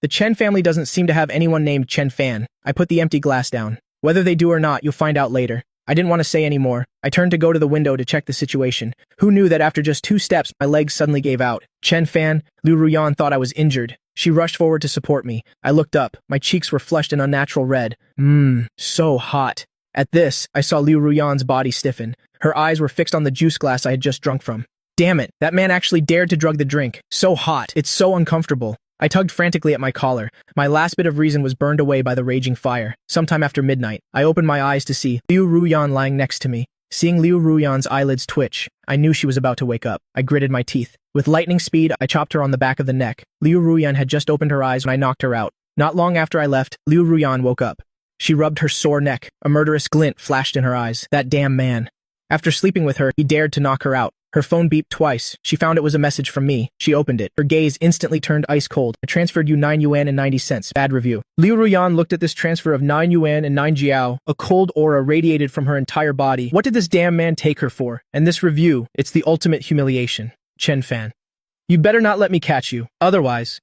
The Chen family doesn't seem to have anyone named Chen Fan. I put the empty glass down. Whether they do or not, you'll find out later. I didn't want to say any more. I turned to go to the window to check the situation. Who knew that after just 2 steps, my legs suddenly gave out? Chen Fan, Liu Ruyan thought I was injured. She rushed forward to support me. I looked up. My cheeks were flushed an unnatural red. So hot. At this, I saw Liu Ruyan's body stiffen. Her eyes were fixed on the juice glass I had just drunk from. Damn it, that man actually dared to drug the drink. So hot. It's so uncomfortable. I tugged frantically at my collar. My last bit of reason was burned away by the raging fire. Sometime after midnight, I opened my eyes to see Liu Ruyan lying next to me. Seeing Liu Ruyan's eyelids twitch, I knew she was about to wake up. I gritted my teeth. With lightning speed, I chopped her on the back of the neck. Liu Ruyan had just opened her eyes when I knocked her out. Not long after I left, Liu Ruyan woke up. She rubbed her sore neck. A murderous glint flashed in her eyes. That damn man. After sleeping with her, he dared to knock her out. Her phone beeped twice. She found it was a message from me. She opened it. Her gaze instantly turned ice cold. I transferred you 9 yuan and 90 cents. Bad review. Liu Ruyan looked at this transfer of 9 yuan and 9 jiao. A cold aura radiated from her entire body. What did this damn man take her for? And this review, it's the ultimate humiliation. Chen Fan. You better not let me catch you. Otherwise.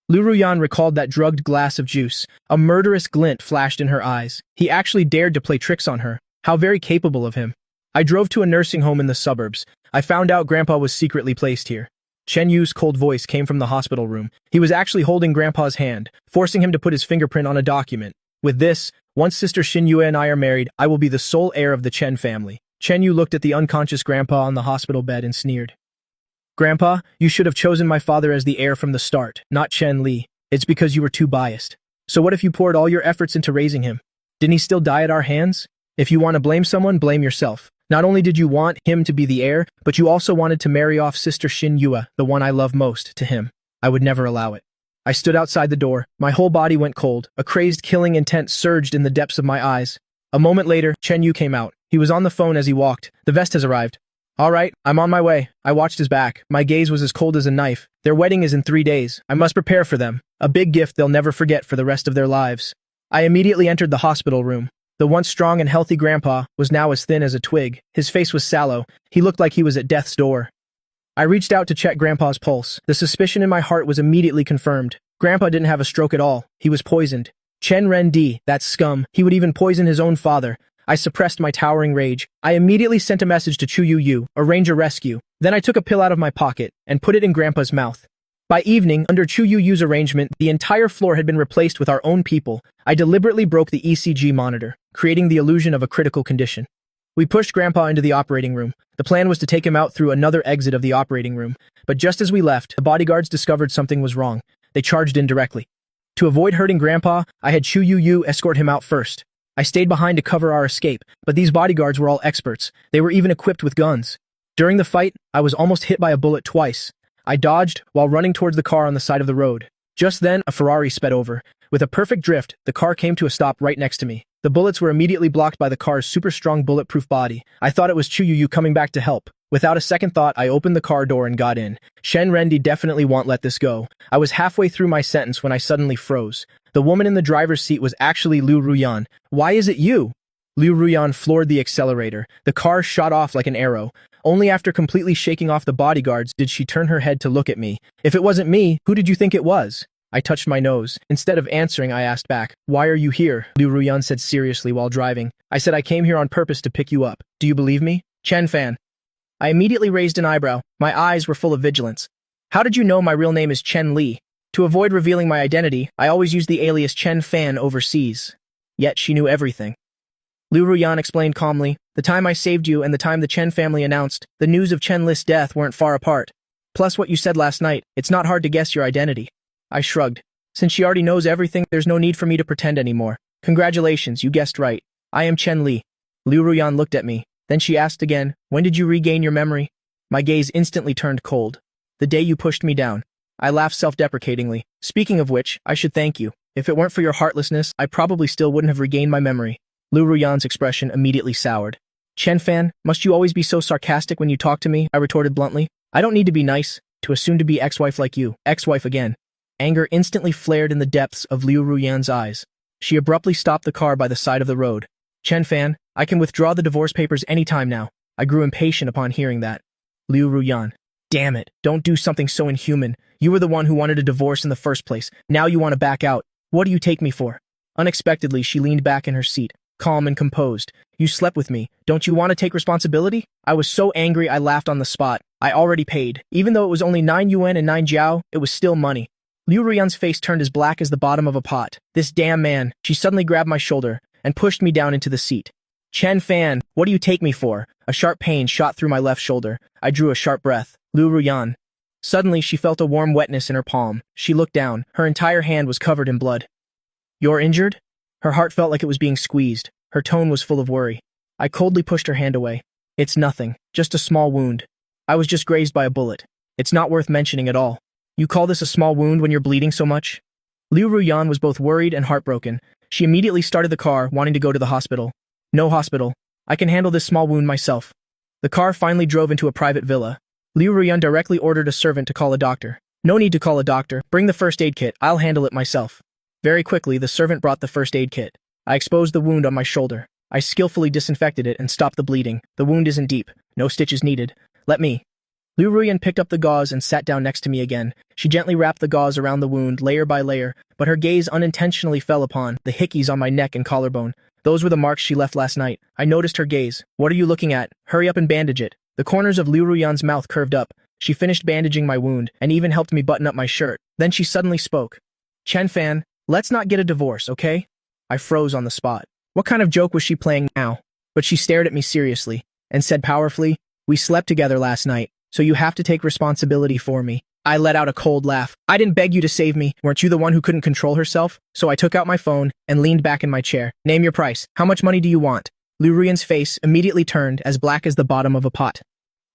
Liu Ruyan recalled that drugged glass of juice. A murderous glint flashed in her eyes. He actually dared to play tricks on her. How very capable of him. I drove to a nursing home in the suburbs. I found out Grandpa was secretly placed here. Chen Yu's cold voice came from the hospital room. He was actually holding Grandpa's hand, forcing him to put his fingerprint on a document. With this, once Sister Xin Yue and I are married, I will be the sole heir of the Chen family. Chen Yu looked at the unconscious Grandpa on the hospital bed and sneered. Grandpa, you should have chosen my father as the heir from the start, not Chen Li. It's because you were too biased. So what if you poured all your efforts into raising him? Didn't he still die at our hands? If you want to blame someone, blame yourself. Not only did you want him to be the heir, but you also wanted to marry off Sister Xin Yue, the one I love most, to him. I would never allow it. I stood outside the door. My whole body went cold. A crazed killing intent surged in the depths of my eyes. A moment later, Chen Yu came out. He was on the phone as he walked. The vest has arrived. All right, I'm on my way. I watched his back. My gaze was as cold as a knife. Their wedding is in 3 days. I must prepare for them. A big gift they'll never forget for the rest of their lives. I immediately entered the hospital room. The once strong and healthy Grandpa was now as thin as a twig. His face was sallow. He looked like he was at death's door. I reached out to check Grandpa's pulse. The suspicion in my heart was immediately confirmed. Grandpa didn't have a stroke at all. He was poisoned. Chen Rendi, that scum. He would even poison his own father. I suppressed my towering rage. I immediately sent a message to Chu Yu Yu, arrange a rescue. Then I took a pill out of my pocket and put it in Grandpa's mouth. By evening, under Chu Yu Yu's arrangement, the entire floor had been replaced with our own people. I deliberately broke the ECG monitor, creating the illusion of a critical condition. We pushed Grandpa into the operating room. The plan was to take him out through another exit of the operating room. But just as we left, the bodyguards discovered something was wrong. They charged in directly. To avoid hurting Grandpa, I had Chu Yu Yu escort him out first. I stayed behind to cover our escape, but these bodyguards were all experts. They were even equipped with guns. During the fight, I was almost hit by a bullet twice. I dodged while running towards the car on the side of the road. Just then, a Ferrari sped over. With a perfect drift, the car came to a stop right next to me. The bullets were immediately blocked by the car's super-strong bulletproof body. I thought it was Chu Yu Yu coming back to help. Without a second thought, I opened the car door and got in. Shen Rendi definitely won't let this go. I was halfway through my sentence when I suddenly froze. The woman in the driver's seat was actually Liu Ruyan. Why is it you? Liu Ruyan floored the accelerator. The car shot off like an arrow. Only after completely shaking off the bodyguards did she turn her head to look at me. If it wasn't me, who did you think it was? I touched my nose. Instead of answering, I asked back, "Why are you here?" Liu Ruyan said seriously while driving. I said I came here on purpose to pick you up. Do you believe me? Chen Fan. I immediately raised an eyebrow. My eyes were full of vigilance. How did you know my real name is Chen Li? To avoid revealing my identity, I always used the alias Chen Fan overseas. Yet she knew everything. Liu Ruyan explained calmly, the time I saved you and the time the Chen family announced, the news of Chen Li's death weren't far apart. Plus what you said last night, it's not hard to guess your identity. I shrugged. Since she already knows everything, there's no need for me to pretend anymore. Congratulations, you guessed right. I am Chen Li. Liu Ruyan looked at me. Then she asked again, when did you regain your memory? My gaze instantly turned cold. The day you pushed me down. I laughed self-deprecatingly. Speaking of which, I should thank you. If it weren't for your heartlessness, I probably still wouldn't have regained my memory. Liu Ruyan's expression immediately soured. Chen Fan, must you always be so sarcastic when you talk to me? I retorted bluntly. I don't need to be nice to a soon-to-be ex-wife like you. Ex-wife again. Anger instantly flared in the depths of Liu Ruyan's eyes. She abruptly stopped the car by the side of the road. Chen Fan, I can withdraw the divorce papers any time now. I grew impatient upon hearing that. Liu Ruyan. Damn it, don't do something so inhuman. You were the one who wanted a divorce in the first place. Now you want to back out. What do you take me for? Unexpectedly, she leaned back in her seat, calm and composed. You slept with me. Don't you want to take responsibility? I was so angry I laughed on the spot. I already paid. Even though it was only 9 yuan and 9 jiao, it was still money. Liu Ruyan's face turned as black as the bottom of a pot. This damn man. She suddenly grabbed my shoulder and pushed me down into the seat. Chen Fan, what do you take me for? A sharp pain shot through my left shoulder. I drew a sharp breath. Liu Ruyan. Suddenly, she felt a warm wetness in her palm. She looked down. Her entire hand was covered in blood. You're injured? Her heart felt like it was being squeezed. Her tone was full of worry. I coldly pushed her hand away. It's nothing. Just a small wound. I was just grazed by a bullet. It's not worth mentioning at all. You call this a small wound when you're bleeding so much? Liu Ruyan was both worried and heartbroken. She immediately started the car, wanting to go to the hospital. No hospital. I can handle this small wound myself. The car finally drove into a private villa. Liu Ruyan directly ordered a servant to call a doctor. No need to call a doctor. Bring the first aid kit. I'll handle it myself. Very quickly, the servant brought the first aid kit. I exposed the wound on my shoulder. I skillfully disinfected it and stopped the bleeding. The wound isn't deep. No stitches needed. Let me. Liu Ruyan picked up the gauze and sat down next to me again. She gently wrapped the gauze around the wound, layer by layer, but her gaze unintentionally fell upon the hickeys on my neck and collarbone. Those were the marks she left last night. I noticed her gaze. What are you looking at? Hurry up and bandage it. The corners of Liu Ruyan's mouth curved up. She finished bandaging my wound and even helped me button up my shirt. Then she suddenly spoke. Chen Fan, let's not get a divorce, okay? I froze on the spot. What kind of joke was she playing now? But she stared at me seriously and said powerfully, we slept together last night, so you have to take responsibility for me. I let out a cold laugh. I didn't beg you to save me. Weren't you the one who couldn't control herself? So I took out my phone and leaned back in my chair. Name your price. How much money do you want? Liu Ruyan's face immediately turned as black as the bottom of a pot.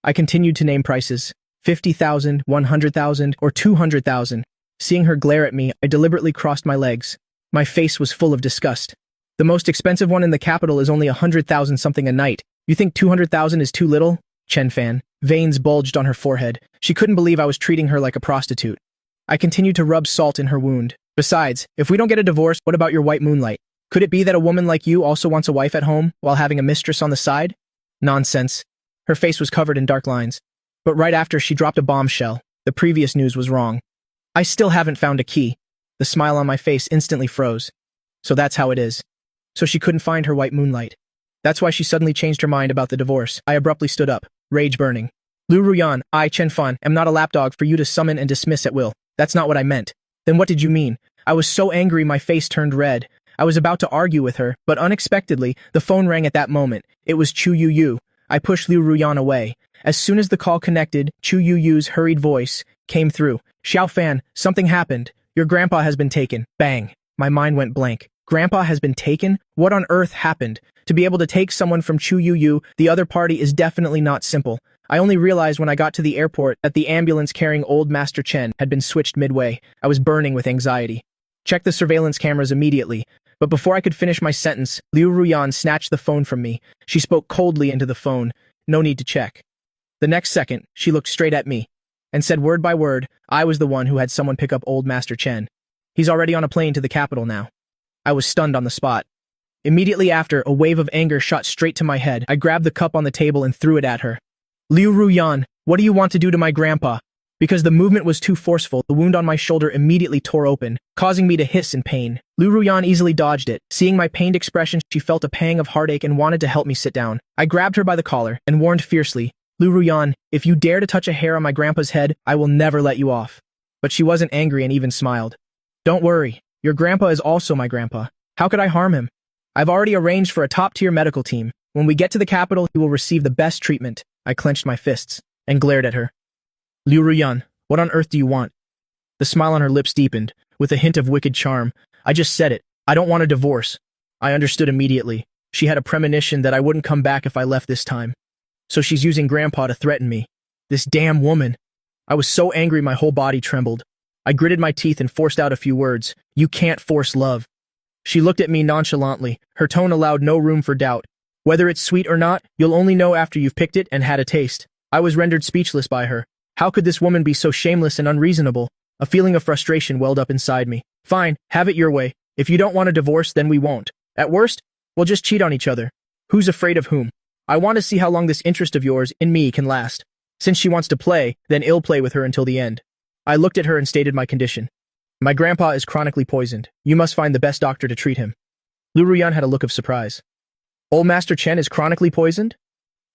I continued to name prices. 50,000, 100,000, or 200,000. Seeing her glare at me, I deliberately crossed my legs. My face was full of disgust. The most expensive one in the capital is only 100,000 something a night. You think 200,000 is too little? Chen Fan. Veins bulged on her forehead. She couldn't believe I was treating her like a prostitute. I continued to rub salt in her wound. Besides, if we don't get a divorce, what about your white moonlight? Could it be that a woman like you also wants a wife at home while having a mistress on the side? Nonsense. Her face was covered in dark lines. But right after she dropped a bombshell, the previous news was wrong. I still haven't found a key. The smile on my face instantly froze. So that's how it is. So she couldn't find her white moonlight. That's why she suddenly changed her mind about the divorce. I abruptly stood up, rage burning. Liu Ruyan, I, Chen Fan, am not a lapdog for you to summon and dismiss at will. That's not what I meant. Then what did you mean? I was so angry my face turned red. I was about to argue with her, but unexpectedly, the phone rang at that moment. It was Chu Yu. I pushed Liu Ruyan away. As soon as the call connected, Chu Yu's hurried voice came through. Xiao Fan, something happened. Your grandpa has been taken. Bang. My mind went blank. Grandpa has been taken? What on earth happened? To be able to take someone from Chu Yu, the other party, is definitely not simple. I only realized when I got to the airport that the ambulance carrying old Master Chen had been switched midway. I was burning with anxiety. Check the surveillance cameras immediately. But before I could finish my sentence, Liu Ruyan snatched the phone from me. She spoke coldly into the phone. No need to check. The next second, she looked straight at me and said word by word, I was the one who had someone pick up old Master Chen. He's already on a plane to the capital now. I was stunned on the spot. Immediately after, a wave of anger shot straight to my head. I grabbed the cup on the table and threw it at her. Liu Ruyan, what do you want to do to my grandpa? Because the movement was too forceful, the wound on my shoulder immediately tore open, causing me to hiss in pain. Liu Ruyan easily dodged it. Seeing my pained expression, she felt a pang of heartache and wanted to help me sit down. I grabbed her by the collar and warned fiercely, Lu Ruyan, if you dare to touch a hair on my grandpa's head, I will never let you off. But she wasn't angry and even smiled. Don't worry, your grandpa is also my grandpa. How could I harm him? I've already arranged for a top-tier medical team. When we get to the capital, he will receive the best treatment. I clenched my fists and glared at her. Liu Ruyan, what on earth do you want? The smile on her lips deepened, with a hint of wicked charm. I just said it. I don't want a divorce. I understood immediately. She had a premonition that I wouldn't come back if I left this time. So she's using Grandpa to threaten me. This damn woman. I was so angry my whole body trembled. I gritted my teeth and forced out a few words. You can't force love. She looked at me nonchalantly. Her tone allowed no room for doubt. Whether it's sweet or not, you'll only know after you've picked it and had a taste. I was rendered speechless by her. How could this woman be so shameless and unreasonable? A feeling of frustration welled up inside me. Fine, have it your way. If you don't want a divorce, then we won't. At worst, we'll just cheat on each other. Who's afraid of whom? I want to see how long this interest of yours in me can last. Since she wants to play, then I'll play with her until the end. I looked at her and stated my condition. My grandpa is chronically poisoned. You must find the best doctor to treat him. Lu Ruyan had a look of surprise. Old Master Chen is chronically poisoned?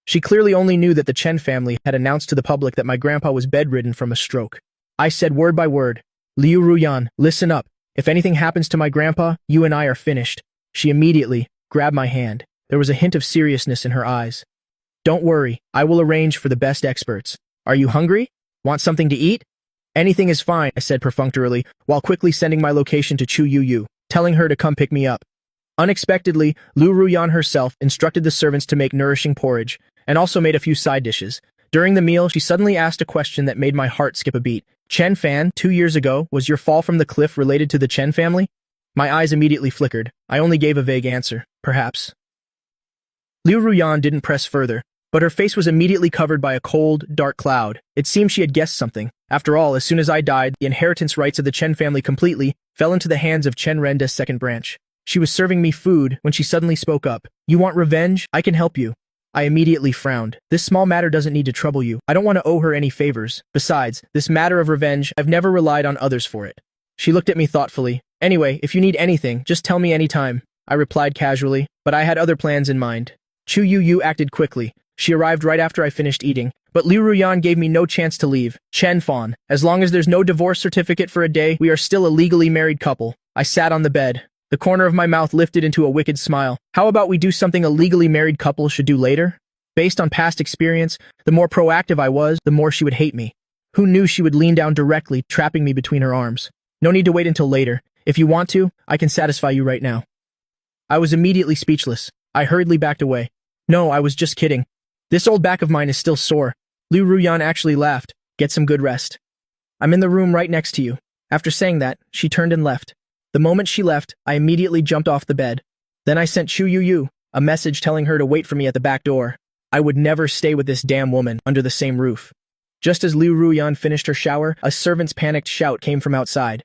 She clearly only knew that the Chen family had announced to the public that my grandpa was bedridden from a stroke. I said word by word, Liu Ruyan, listen up. If anything happens to my grandpa, you and I are finished. She immediately grabbed my hand. There was a hint of seriousness in her eyes. Don't worry, I will arrange for the best experts. Are you hungry? Want something to eat? Anything is fine, I said perfunctorily, while quickly sending my location to Chu Yu, telling her to come pick me up. Unexpectedly, Lu Ruyan herself instructed the servants to make nourishing porridge, and also made a few side dishes. During the meal, she suddenly asked a question that made my heart skip a beat. Chen Fan, 2 years ago, was your fall from the cliff related to the Chen family? My eyes immediately flickered. I only gave a vague answer. Perhaps. Liu Ruyan didn't press further, but her face was immediately covered by a cold, dark cloud. It seemed she had guessed something. After all, as soon as I died, the inheritance rights of the Chen family completely fell into the hands of Chen Renda's second branch. She was serving me food when she suddenly spoke up. You want revenge? I can help you. I immediately frowned. This small matter doesn't need to trouble you. I don't want to owe her any favors. Besides, this matter of revenge, I've never relied on others for it. She looked at me thoughtfully. Anyway, if you need anything, just tell me anytime. I replied casually, but I had other plans in mind. Chu Yu acted quickly. She arrived right after I finished eating, but Liu Ruyan gave me no chance to leave. Chen Fan, as long as there's no divorce certificate for a day, we are still a legally married couple. I sat on the bed. The corner of my mouth lifted into a wicked smile. How about we do something a legally married couple should do later? Based on past experience, the more proactive I was, the more she would hate me. Who knew she would lean down directly, trapping me between her arms? No need to wait until later. If you want to, I can satisfy you right now. I was immediately speechless. I hurriedly backed away. No, I was just kidding. This old back of mine is still sore. Liu Ruyan actually laughed. Get some good rest. I'm in the room right next to you. After saying that, she turned and left. The moment she left, I immediately jumped off the bed. Then I sent Chu Yu a message telling her to wait for me at the back door. I would never stay with this damn woman under the same roof. Just as Liu Ruyan finished her shower, a servant's panicked shout came from outside.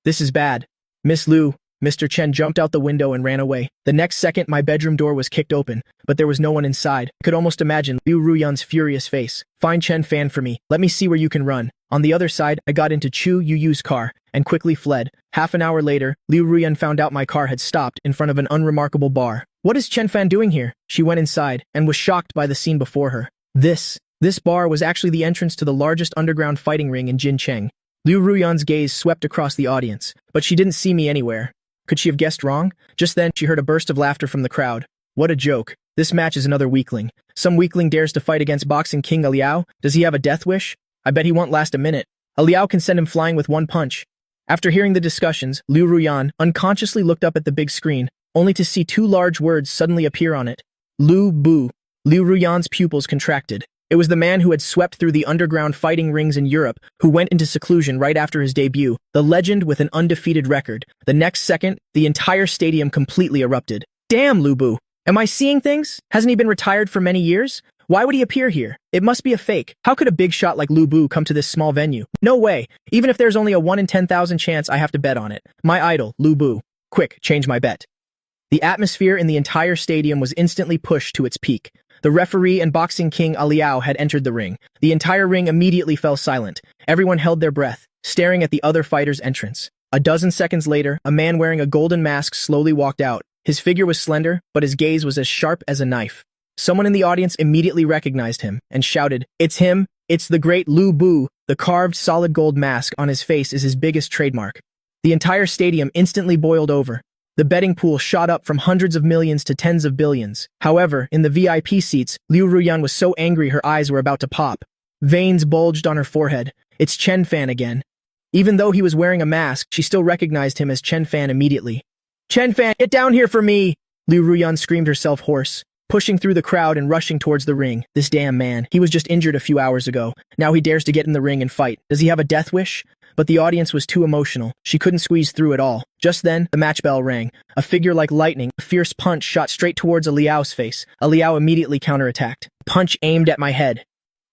This is bad. Miss Liu. Mr. Chen jumped out the window and ran away. The next second, my bedroom door was kicked open, but there was no one inside. I could almost imagine Liu Ruyan's furious face. Find Chen Fan for me. Let me see where you can run. On the other side, I got into Chu Yu's car and quickly fled. Half an hour later, Liu Ruyan found out my car had stopped in front of an unremarkable bar. What is Chen Fan doing here? She went inside and was shocked by the scene before her. This bar was actually the entrance to the largest underground fighting ring in Jincheng. Liu Ruyan's gaze swept across the audience, but she didn't see me anywhere. Could she have guessed wrong? Just then, she heard a burst of laughter from the crowd. What a joke. This match is another weakling. Some weakling dares to fight against boxing king Liao? Does he have a death wish? I bet he won't last a minute. Liao can send him flying with one punch. After hearing the discussions, Liu Ruyan unconsciously looked up at the big screen, only to see 2 large words suddenly appear on it. Lu Bu. Liu Ruyan's pupils contracted. It was the man who had swept through the underground fighting rings in Europe, who went into seclusion right after his debut, the legend with an undefeated record. The next second, the entire stadium completely erupted. Damn, Lu Bu! Am I seeing things? Hasn't he been retired for many years? Why would he appear here? It must be a fake. How could a big shot like Lu Bu come to this small venue? No way. Even if there's only a 1 in 10,000 chance, I have to bet on it. My idol, Lu Bu. Quick, change my bet. The atmosphere in the entire stadium was instantly pushed to its peak. The referee and boxing king Liao had entered the ring. The entire ring immediately fell silent. Everyone held their breath, staring at the other fighter's entrance. A dozen seconds later, a man wearing a golden mask slowly walked out. His figure was slender, but his gaze was as sharp as a knife. Someone in the audience immediately recognized him and shouted, "It's him! It's the great Lu Bu!" The carved solid gold mask on his face is his biggest trademark. The entire stadium instantly boiled over. The betting pool shot up from hundreds of millions to tens of billions. However, in the VIP seats, Liu Ruyan was so angry her eyes were about to pop. Veins bulged on her forehead. It's Chen Fan again. Even though he was wearing a mask, she still recognized him as Chen Fan immediately. "Chen Fan, get down here for me!" Liu Ruyan screamed herself hoarse, pushing through the crowd and rushing towards the ring. This damn man. He was just injured a few hours ago. Now he dares to get in the ring and fight. Does he have a death wish? But the audience was too emotional. She couldn't squeeze through at all. Just then, the match bell rang. A figure like lightning, a fierce punch shot straight towards a Liao's face. A Liao immediately counterattacked. Punch aimed at my head.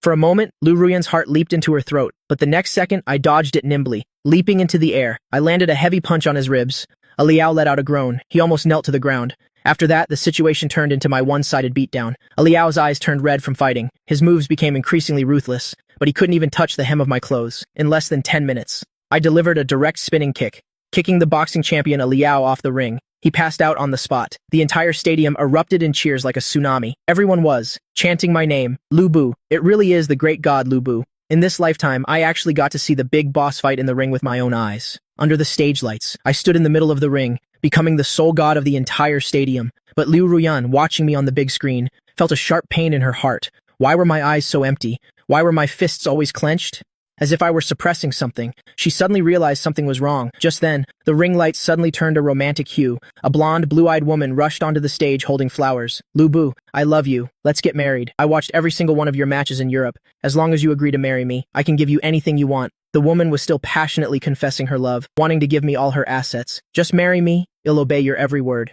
For a moment, Liu Ruyan's heart leaped into her throat, but the next second, I dodged it nimbly. Leaping into the air, I landed a heavy punch on his ribs. A Liao let out a groan. He almost knelt to the ground. After that, the situation turned into my one-sided beatdown. A Liao's eyes turned red from fighting. His moves became increasingly ruthless, but he couldn't even touch the hem of my clothes. In less than 10 minutes, I delivered a direct spinning kick, kicking the boxing champion A Liao off the ring. He passed out on the spot. The entire stadium erupted in cheers like a tsunami. Everyone was chanting my name, Lu Bu. It really is the great god Lu Bu. In this lifetime, I actually got to see the big boss fight in the ring with my own eyes. Under the stage lights, I stood in the middle of the ring, becoming the sole god of the entire stadium. But Liu Ruyan, watching me on the big screen, felt a sharp pain in her heart. Why were my eyes so empty? Why were my fists always clenched? As if I were suppressing something, she suddenly realized something was wrong. Just then, the ring lights suddenly turned a romantic hue. A blonde, blue-eyed woman rushed onto the stage holding flowers. "Lu Bu, I love you. Let's get married. I watched every single one of your matches in Europe. As long as you agree to marry me, I can give you anything you want." The woman was still passionately confessing her love, wanting to give me all her assets. "Just marry me, I'll obey your every word."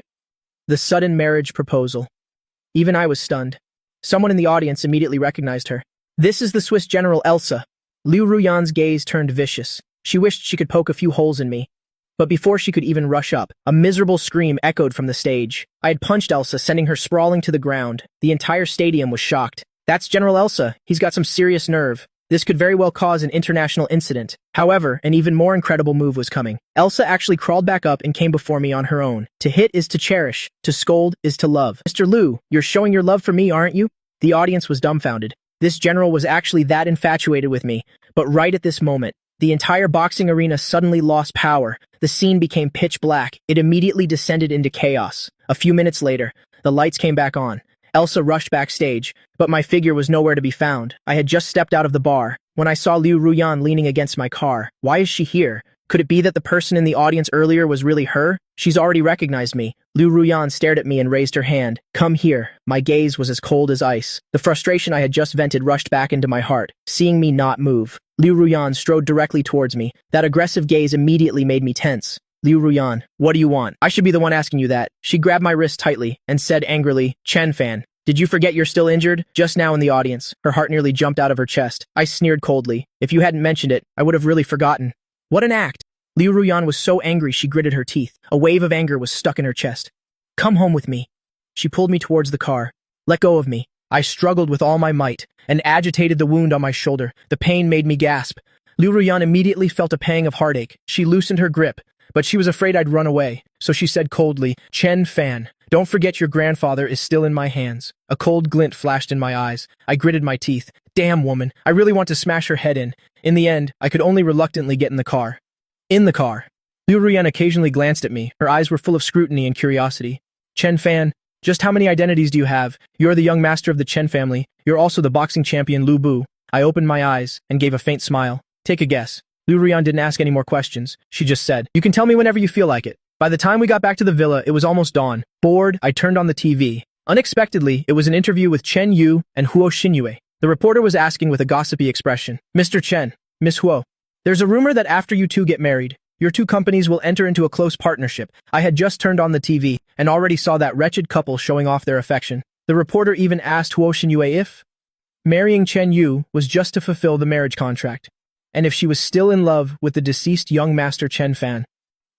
The sudden marriage proposal. Even I was stunned. Someone in the audience immediately recognized her. "This is the Swiss General Elsa." Liu Ruyan's gaze turned vicious. She wished she could poke a few holes in me. But before she could even rush up, a miserable scream echoed from the stage. I had punched Elsa, sending her sprawling to the ground. The entire stadium was shocked. "That's General Elsa. He's got some serious nerve. This could very well cause an international incident." However, an even more incredible move was coming. Elsa actually crawled back up and came before me on her own. To hit is to cherish. To scold is to love. "Mr. Liu, you're showing your love for me, aren't you?" The audience was dumbfounded. This general was actually that infatuated with me. But right at this moment, the entire boxing arena suddenly lost power. The scene became pitch black. It immediately descended into chaos. A few minutes later, the lights came back on. Elsa rushed backstage, but my figure was nowhere to be found. I had just stepped out of the bar when I saw Liu Ruyan leaning against my car. Why is she here? Could it be that the person in the audience earlier was really her? She's already recognized me. Liu Ruyan stared at me and raised her hand. "Come here." My gaze was as cold as ice. The frustration I had just vented rushed back into my heart, seeing me not move. Liu Ruyan strode directly towards me. That aggressive gaze immediately made me tense. "Liu Ruyan, what do you want?" "I should be the one asking you that." She grabbed my wrist tightly and said angrily, "Chen Fan, did you forget you're still injured?" Just now in the audience, her heart nearly jumped out of her chest. I sneered coldly. "If you hadn't mentioned it, I would have really forgotten." What an act! Liu Ruyan was so angry she gritted her teeth. A wave of anger was stuck in her chest. "Come home with me." She pulled me towards the car. "Let go of me." I struggled with all my might and agitated the wound on my shoulder. The pain made me gasp. Liu Ruyan immediately felt a pang of heartache. She loosened her grip, but she was afraid I'd run away. So she said coldly, "Chen Fan, don't forget your grandfather is still in my hands." A cold glint flashed in my eyes. I gritted my teeth. Damn woman, I really want to smash her head in. In the end, I could only reluctantly get in the car. In the car, Liu Ruyan occasionally glanced at me. Her eyes were full of scrutiny and curiosity. "Chen Fan, just how many identities do you have? You're the young master of the Chen family. You're also the boxing champion Lu Bu." I opened my eyes and gave a faint smile. "Take a guess." Liu Ruyan didn't ask any more questions. She just said, "You can tell me whenever you feel like it." By the time we got back to the villa, it was almost dawn. Bored, I turned on the TV. Unexpectedly, it was an interview with Chen Yu and Huo Xinyue. The reporter was asking with a gossipy expression, "Mr. Chen, Miss Huo, there's a rumor that after you two get married, your two companies will enter into a close partnership." I had just turned on the TV and already saw that wretched couple showing off their affection. The reporter even asked Huo Xinyue if marrying Chen Yu was just to fulfill the marriage contract, and if she was still in love with the deceased young master Chen Fan.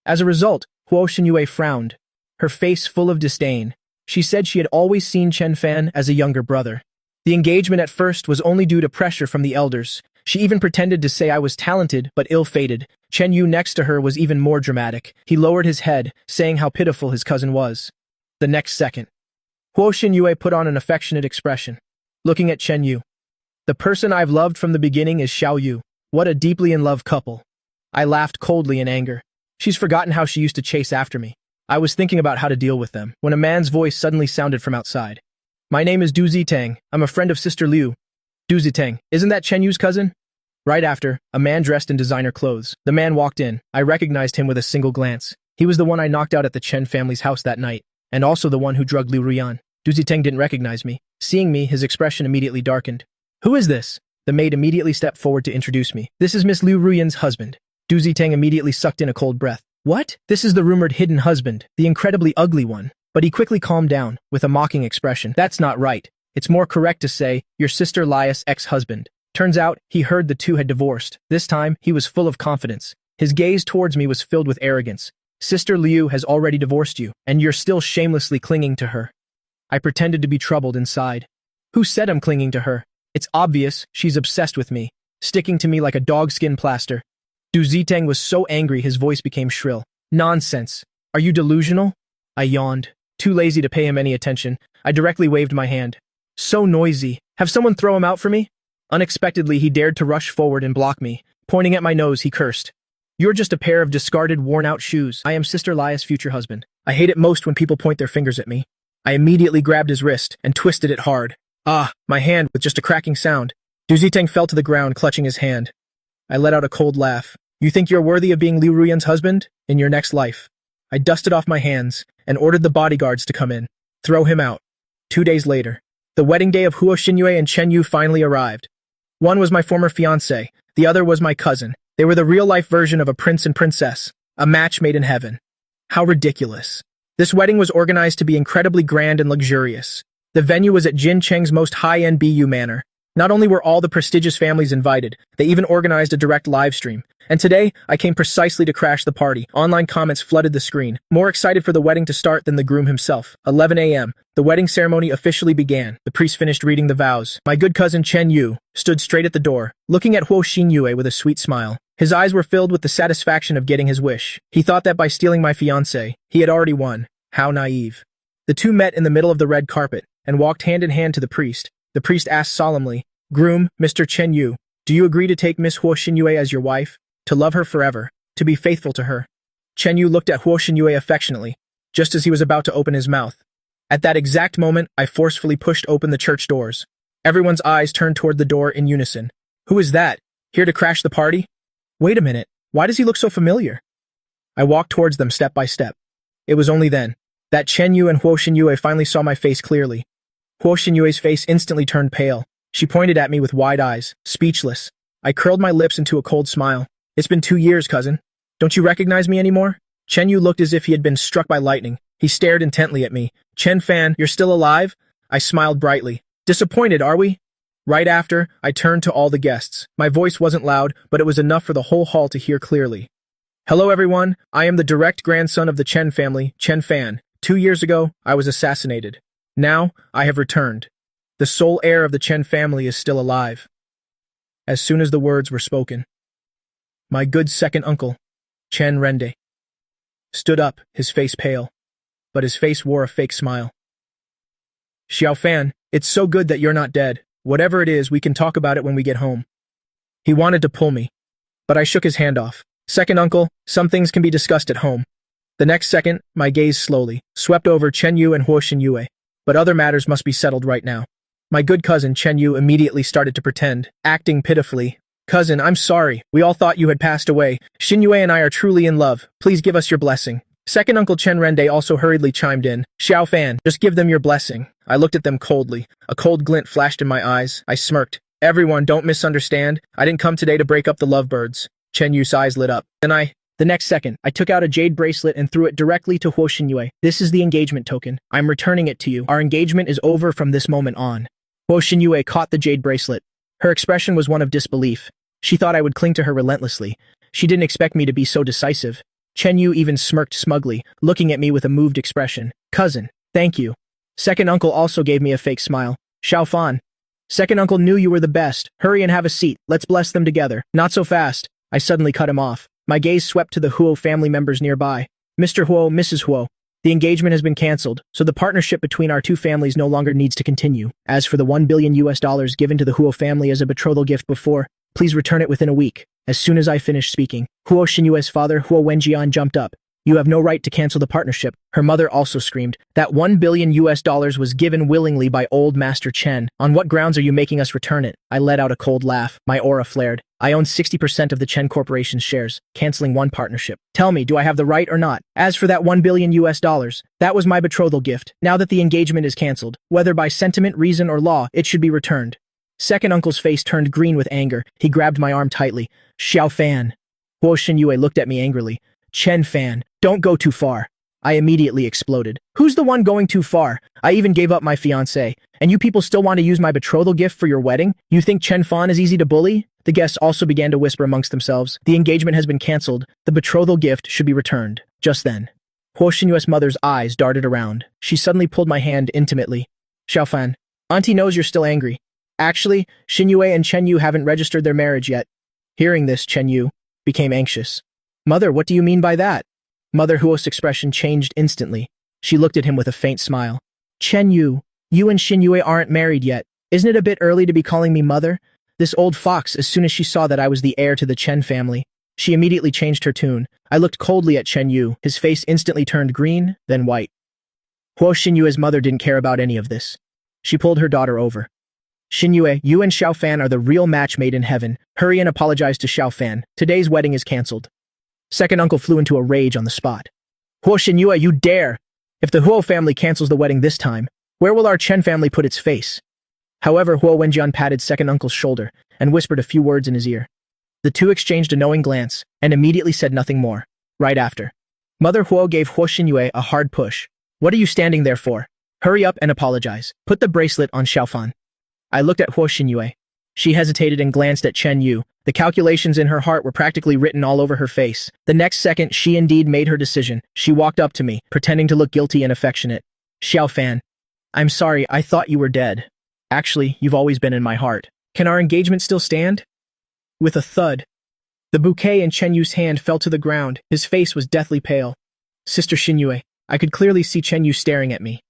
As a result, Huo Xinyue frowned, her face full of disdain. She said she had always seen Chen Fan as a younger brother. The engagement at first was only due to pressure from the elders. She even pretended to say I was talented but ill-fated. Chen Yu next to her was even more dramatic. He lowered his head, saying how pitiful his cousin was. The next second, Huo Xinyue put on an affectionate expression, looking at Chen Yu. The person I've loved from the beginning is Xiao Yu. What a deeply in love couple. I laughed coldly in anger. She's forgotten how she used to chase after me. I was thinking about how to deal with them, when a man's voice suddenly sounded from outside. My name is Du Zitang. I'm a friend of Sister Liu. Du Zitang, isn't that Chen Yu's cousin? Right after, a man dressed in designer clothes. The man walked in. I recognized him with a single glance. He was the one I knocked out at the Chen family's house that night, and also the one who drugged Liu Ruyan. Du Zitang didn't recognize me. Seeing me, his expression immediately darkened. Who is this? The maid immediately stepped forward to introduce me. This is Miss Liu Ruyan's husband. Du Zitang immediately sucked in a cold breath. What? This is the rumored hidden husband, the incredibly ugly one. But he quickly calmed down, with a mocking expression. That's not right. It's more correct to say, your sister Lia's ex-husband. Turns out, he heard the two had divorced. This time, he was full of confidence. His gaze towards me was filled with arrogance. Sister Liu has already divorced you, and you're still shamelessly clinging to her. I pretended to be troubled inside. Who said I'm clinging to her? It's obvious she's obsessed with me, sticking to me like a dogskin plaster. Du Zitang was so angry his voice became shrill. Nonsense. Are you delusional? I yawned. Too lazy to pay him any attention, I directly waved my hand. So noisy. Have someone throw him out for me? Unexpectedly, he dared to rush forward and block me. Pointing at my nose, he cursed. You're just a pair of discarded, worn-out shoes. I am Sister Lia's future husband. I hate it most when people point their fingers at me. I immediately grabbed his wrist and twisted it hard. Ah, my hand with just a cracking sound. Du Zitang fell to the ground, clutching his hand. I let out a cold laugh. You think you're worthy of being Liu Ruyan's husband? In your next life. I dusted off my hands and ordered the bodyguards to come in. Throw him out. 2 days later, the wedding day of Huo Xinyue and Chen Yu finally arrived. One was my former fiancé, the other was my cousin. They were the real-life version of a prince and princess, a match made in heaven. How ridiculous. This wedding was organized to be incredibly grand and luxurious. The venue was at Jin Cheng's most high-end BU manor. Not only were all the prestigious families invited, they even organized a direct live stream. And today, I came precisely to crash the party. Online comments flooded the screen, more excited for the wedding to start than the groom himself. 11 a.m. The wedding ceremony officially began. The priest finished reading the vows. My good cousin Chen Yu stood straight at the door, looking at Huo Xinyue with a sweet smile. His eyes were filled with the satisfaction of getting his wish. He thought that by stealing my fiancé, he had already won. How naive. The two met in the middle of the red carpet and walked hand in hand to the priest. The priest asked solemnly, Groom, Mr. Chen Yu, do you agree to take Miss Huo Xinyue as your wife? To love her forever, to be faithful to her? Chen Yu looked at Huo Xinyue affectionately, just as he was about to open his mouth. At that exact moment, I forcefully pushed open the church doors. Everyone's eyes turned toward the door in unison. Who is that? Here to crash the party? Wait a minute, why does he look so familiar? I walked towards them step by step. It was only then that Chen Yu and Huo Xinyue finally saw my face clearly. Huo Xinyue's face instantly turned pale. She pointed at me with wide eyes, speechless. I curled my lips into a cold smile. It's been 2 years, cousin. Don't you recognize me anymore? Chen Yu looked as if he had been struck by lightning. He stared intently at me. Chen Fan, you're still alive? I smiled brightly. Disappointed, are we? Right after, I turned to all the guests. My voice wasn't loud, but it was enough for the whole hall to hear clearly. Hello everyone, I am the direct grandson of the Chen family, Chen Fan. 2 years ago, I was assassinated. Now, I have returned. The sole heir of the Chen family is still alive. As soon as the words were spoken, my good second uncle, Chen Rende, stood up, his face pale, but his face wore a fake smile. Xiao Fan, it's so good that you're not dead. Whatever it is, we can talk about it when we get home. He wanted to pull me, but I shook his hand off. Second uncle, some things can be discussed at home. The next second, my gaze slowly swept over Chen Yu and Huo Xinyue, but other matters must be settled right now. My good cousin Chen Yu immediately started to pretend, acting pitifully. Cousin, I'm sorry. We all thought you had passed away. Xinyue and I are truly in love. Please give us your blessing. Second uncle Chen Rende also hurriedly chimed in. Xiao Fan, just give them your blessing. I looked at them coldly. A cold glint flashed in my eyes. I smirked. Everyone, don't misunderstand. I didn't come today to break up the lovebirds. Chen Yu's eyes lit up. The next second, I took out a jade bracelet and threw it directly to Huo Xinyue. This is the engagement token. I'm returning it to you. Our engagement is over from this moment on. Huo Xinyue caught the jade bracelet. Her expression was one of disbelief. She thought I would cling to her relentlessly. She didn't expect me to be so decisive. Chen Yu even smirked smugly, looking at me with a moved expression. Cousin, thank you. Second uncle also gave me a fake smile. Xiao Fan. Second uncle knew you were the best. Hurry and have a seat. Let's bless them together. Not so fast. I suddenly cut him off. My gaze swept to the Huo family members nearby. Mr. Huo, Mrs. Huo. The engagement has been cancelled, so the partnership between our two families no longer needs to continue. As for the $1 billion given to the Huo family as a betrothal gift before, please return it within a week. As soon as I finished speaking, Huo Xinyue's father, Huo Wenjian, jumped up. You have no right to cancel the partnership. Her mother also screamed. That $1 billion was given willingly by old Master Chen. On what grounds are you making us return it? I let out a cold laugh. My aura flared. I own 60% of the Chen Corporation's shares, canceling one partnership. Tell me, do I have the right or not? As for that $1 billion, that was my betrothal gift. Now that the engagement is canceled, whether by sentiment, reason, or law, it should be returned. Second uncle's face turned green with anger. He grabbed my arm tightly. Xiao Fan. Huo Xinyue looked at me angrily. Chen Fan, don't go too far. I immediately exploded. Who's the one going too far? I even gave up my fiancé. And you people still want to use my betrothal gift for your wedding? You think Chen Fan is easy to bully? The guests also began to whisper amongst themselves. The engagement has been cancelled. The betrothal gift should be returned. Just then, Huo Xinyue's mother's eyes darted around. She suddenly pulled my hand intimately. Xiao Fan, Auntie knows you're still angry. Actually, Xinyue and Chen Yu haven't registered their marriage yet. Hearing this, Chen Yu became anxious. Mother, what do you mean by that? Mother Huo's expression changed instantly. She looked at him with a faint smile. Chen Yu, you and Xinyue aren't married yet. Isn't it a bit early to be calling me mother? This old fox, as soon as she saw that I was the heir to the Chen family, she immediately changed her tune. I looked coldly at Chen Yu. His face instantly turned green, then white. Huo Xinyue's mother didn't care about any of this. She pulled her daughter over. Xinyue, you and Xiao Fan are the real match made in heaven. Hurry and apologize to Xiao Fan. Today's wedding is cancelled. Second uncle flew into a rage on the spot. Huo Xinyue, you dare! If the Huo family cancels the wedding this time, where will our Chen family put its face? However, Huo Wenjian patted second uncle's shoulder and whispered a few words in his ear. The two exchanged a knowing glance and immediately said nothing more. Right after, Mother Huo gave Huo Xinyue a hard push. What are you standing there for? Hurry up and apologize. Put the bracelet on Xiao Fan. I looked at Huo Xinyue. She hesitated and glanced at Chen Yu. The calculations in her heart were practically written all over her face. The next second, she indeed made her decision. She walked up to me, pretending to look guilty and affectionate. Xiao Fan, I'm sorry, I thought you were dead. Actually, you've always been in my heart. Can our engagement still stand? With a thud, the bouquet in Chen Yu's hand fell to the ground. His face was deathly pale. Sister Xinyue, I could clearly see Chen Yu staring at me.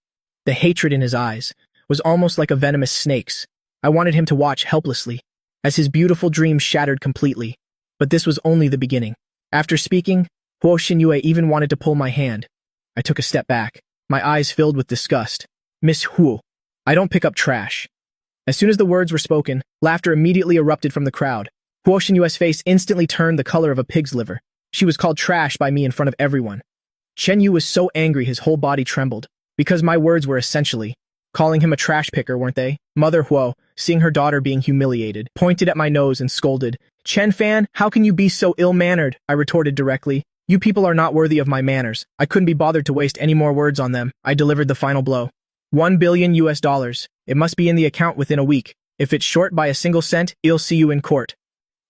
The hatred in his eyes was almost like a venomous snake's. I wanted him to watch helplessly, as his beautiful dreams shattered completely. But this was only the beginning. After speaking, Huo Xinyue even wanted to pull my hand. I took a step back, my eyes filled with disgust. Miss Huo, I don't pick up trash. As soon as the words were spoken, laughter immediately erupted from the crowd. Huo Xinyue's face instantly turned the color of a pig's liver. She was called trash by me in front of everyone. Chen Yu was so angry his whole body trembled, because my words were essentially calling him a trash picker, weren't they? Mother Huo, seeing her daughter being humiliated, pointed at my nose and scolded. Chen Fan, how can you be so ill-mannered? I retorted directly. You people are not worthy of my manners. I couldn't be bothered to waste any more words on them. I delivered the final blow. $1 billion. It must be in the account within a week. If it's short by a single cent, I'll see you in court.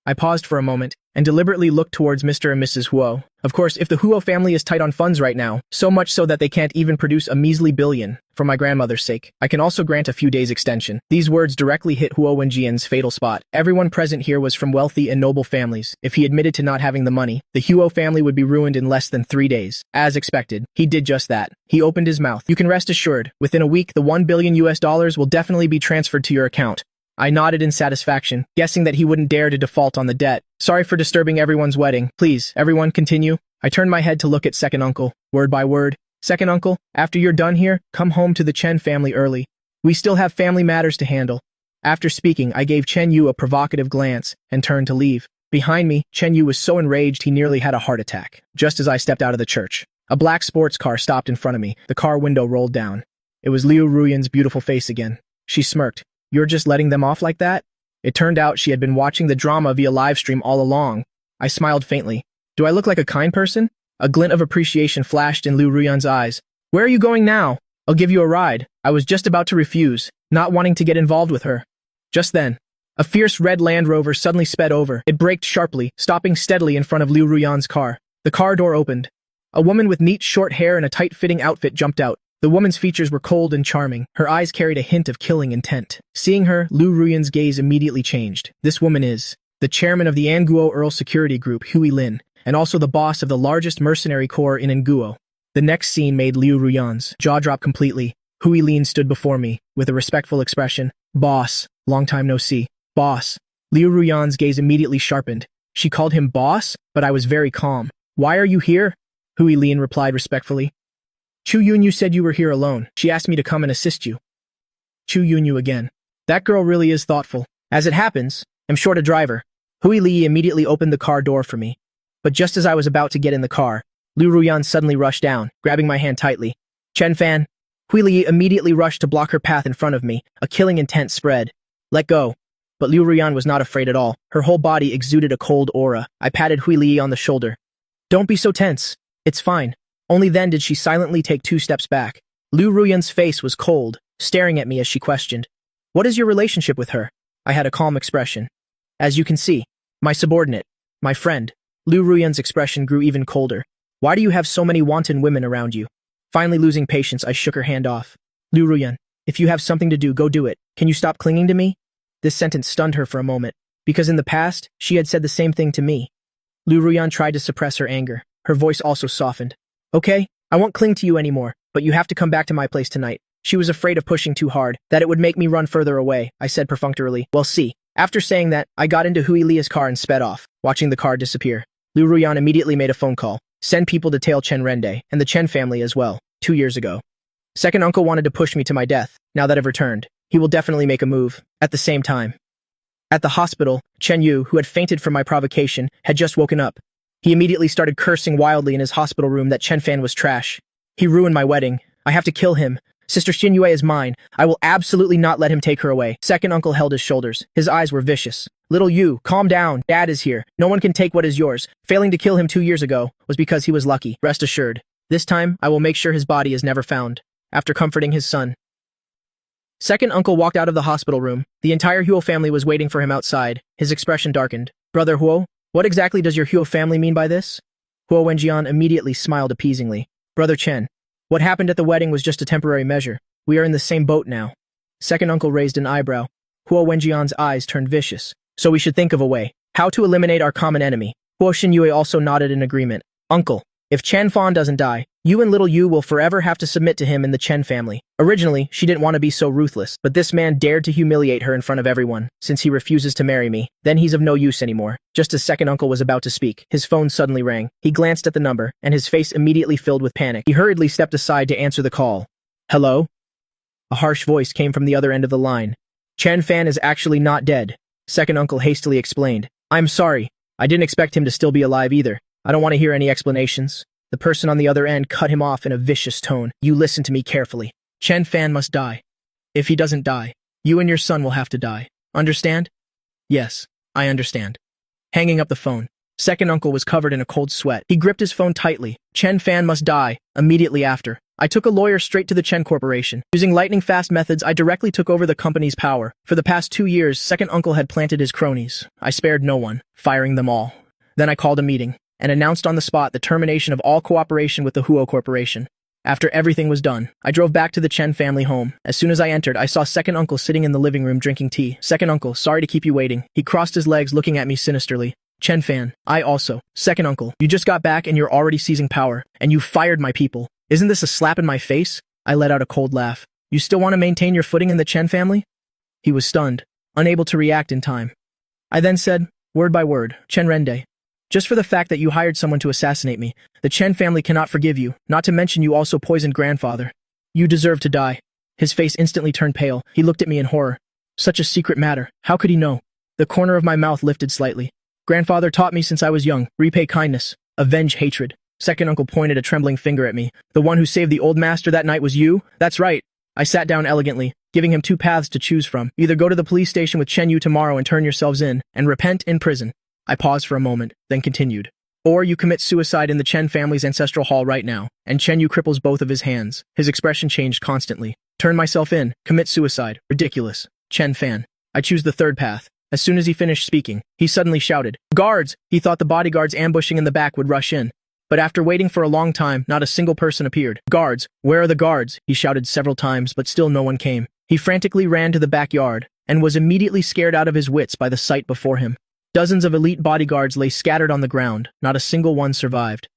I paused for a moment and deliberately looked towards Mr. and Mrs. Huo. Of course, if the Huo family is tight on funds right now, so much so that they can't even produce a measly billion, for my grandmother's sake, I can also grant a few days extension. These words directly hit Huo Wenjian's fatal spot. Everyone present here was from wealthy and noble families. If he admitted to not having the money, the Huo family would be ruined in less than 3 days. As expected, he did just that. He opened his mouth. You can rest assured, within a week, the $1 billion will definitely be transferred to your account. I nodded in satisfaction, guessing that he wouldn't dare to default on the debt. Sorry for disturbing everyone's wedding. Please, everyone continue. I turned my head to look at second uncle, word by word. Second uncle, after you're done here, come home to the Chen family early. We still have family matters to handle. After speaking, I gave Chen Yu a provocative glance and turned to leave. Behind me, Chen Yu was so enraged he nearly had a heart attack. Just as I stepped out of the church, a black sports car stopped in front of me. The car window rolled down. It was Liu Ruyan's beautiful face again. She smirked. You're just letting them off like that? It turned out she had been watching the drama via livestream all along. I smiled faintly. Do I look like a kind person? A glint of appreciation flashed in Liu Ruyan's eyes. Where are you going now? I'll give you a ride. I was just about to refuse, not wanting to get involved with her. Just then, a fierce red Land Rover suddenly sped over. It braked sharply, stopping steadily in front of Liu Ruyan's car. The car door opened. A woman with neat short hair and a tight-fitting outfit jumped out. The woman's features were cold and charming. Her eyes carried a hint of killing intent. Seeing her, Liu Ruyan's gaze immediately changed. This woman is the chairman of the Anguo Earl Security Group, Hui Lin, and also the boss of the largest mercenary corps in Anguo. The next scene made Liu Ruyan's jaw drop completely. Hui Lin stood before me, with a respectful expression. Boss, long time no see. Boss. Liu Ruyan's gaze immediately sharpened. She called him boss, but I was very calm. Why are you here? Hui Lin replied respectfully. Chu Yunyu said you were here alone. She asked me to come and assist you. Chu Yunyu again. That girl really is thoughtful. As it happens, I'm short a driver. Hui Li immediately opened the car door for me. But just as I was about to get in the car, Liu Ruyan suddenly rushed down, grabbing my hand tightly. Chen Fan. Hui Li immediately rushed to block her path in front of me, a killing intent spread. Let go. But Liu Ruyan was not afraid at all. Her whole body exuded a cold aura. I patted Hui Li on the shoulder. Don't be so tense. It's fine. Only then did she silently take 2 steps back. Liu Ruyan's face was cold, staring at me as she questioned. What is your relationship with her? I had a calm expression. As you can see, my subordinate, my friend. Liu Ruyan's expression grew even colder. Why do you have so many wanton women around you? Finally losing patience, I shook her hand off. Liu Ruyan, if you have something to do, go do it. Can you stop clinging to me? This sentence stunned her for a moment, because in the past, she had said the same thing to me. Liu Ruyan tried to suppress her anger. Her voice also softened. Okay, I won't cling to you anymore, but you have to come back to my place tonight. She was afraid of pushing too hard, that it would make me run further away, I said perfunctorily. Well, see. After saying that, I got into Hui Li's car and sped off, watching the car disappear. Liu Ruyan immediately made a phone call. Send people to tail Chen Rende, and the Chen family as well, 2 years ago. Second uncle wanted to push me to my death. Now that I've returned, he will definitely make a move. At the same time. At the hospital, Chen Yu, who had fainted from my provocation, had just woken up. He immediately started cursing wildly in his hospital room that Chen Fan was trash. He ruined my wedding. I have to kill him. Sister Xinyue is mine. I will absolutely not let him take her away. Second uncle held his shoulders. His eyes were vicious. Little Yu, calm down. Dad is here. No one can take what is yours. Failing to kill him 2 years ago was because he was lucky. Rest assured. This time, I will make sure his body is never found. After comforting his son. Second uncle walked out of the hospital room. The entire Huo family was waiting for him outside. His expression darkened. Brother Huo, what exactly does your Huo family mean by this? Huo Wenjian immediately smiled appeasingly. Brother Chen, what happened at the wedding was just a temporary measure. We are in the same boat now. Second uncle raised an eyebrow. Huo Wenjian's eyes turned vicious. So we should think of a way. How to eliminate our common enemy. Huo Xinyue also nodded in agreement. Uncle, if Chen Fan doesn't die, you and little Yu will forever have to submit to him in the Chen family. Originally, she didn't want to be so ruthless, but this man dared to humiliate her in front of everyone, since he refuses to marry me. Then he's of no use anymore. Just as second uncle was about to speak, his phone suddenly rang. He glanced at the number, and his face immediately filled with panic. He hurriedly stepped aside to answer the call. Hello? A harsh voice came from the other end of the line. Chen Fan is actually not dead. Second uncle hastily explained. I'm sorry. I didn't expect him to still be alive either. I don't want to hear any explanations. The person on the other end cut him off in a vicious tone. You listen to me carefully. Chen Fan must die. If he doesn't die, you and your son will have to die. Understand? Yes, I understand. Hanging up the phone. Second uncle was covered in a cold sweat. He gripped his phone tightly. Chen Fan must die. Immediately after. I took a lawyer straight to the Chen Corporation. Using lightning-fast methods, I directly took over the company's power. For the past 2 years, second uncle had planted his cronies. I spared no one, firing them all. Then I called a meeting and announced on the spot the termination of all cooperation with the Huo Corporation. After everything was done, I drove back to the Chen family home. As soon as I entered, I saw second uncle sitting in the living room drinking tea. Second uncle, sorry to keep you waiting. He crossed his legs looking at me sinisterly. Chen Fan, I also. Second uncle, you just got back and you're already seizing power, and you fired my people. Isn't this a slap in my face? I let out a cold laugh. You still want to maintain your footing in the Chen family? He was stunned, unable to react in time. I then said, word by word, Chen Rende. Just for the fact that you hired someone to assassinate me, the Chen family cannot forgive you, not to mention you also poisoned grandfather. You deserve to die. His face instantly turned pale. He looked at me in horror. Such a secret matter. How could he know? The corner of my mouth lifted slightly. Grandfather taught me since I was young, repay kindness, avenge hatred. Second uncle pointed a trembling finger at me. The one who saved the old master that night was you? That's right. I sat down elegantly, giving him 2 paths to choose from. Either go to the police station with Chen Yu tomorrow and turn yourselves in, and repent in prison. I paused for a moment, then continued. Or you commit suicide in the Chen family's ancestral hall right now, and Chen Yu cripples both of his hands. His expression changed constantly. Turn myself in, commit suicide. Ridiculous. Chen Fan. I choose the third path. As soon as he finished speaking, he suddenly shouted, Guards! He thought the bodyguards ambushing in the back would rush in. But after waiting for a long time, not a single person appeared. Guards! Where are the guards? He shouted several times, but still no one came. He frantically ran to the backyard, and was immediately scared out of his wits by the sight before him. Dozens of elite bodyguards lay scattered on the ground, not a single one survived.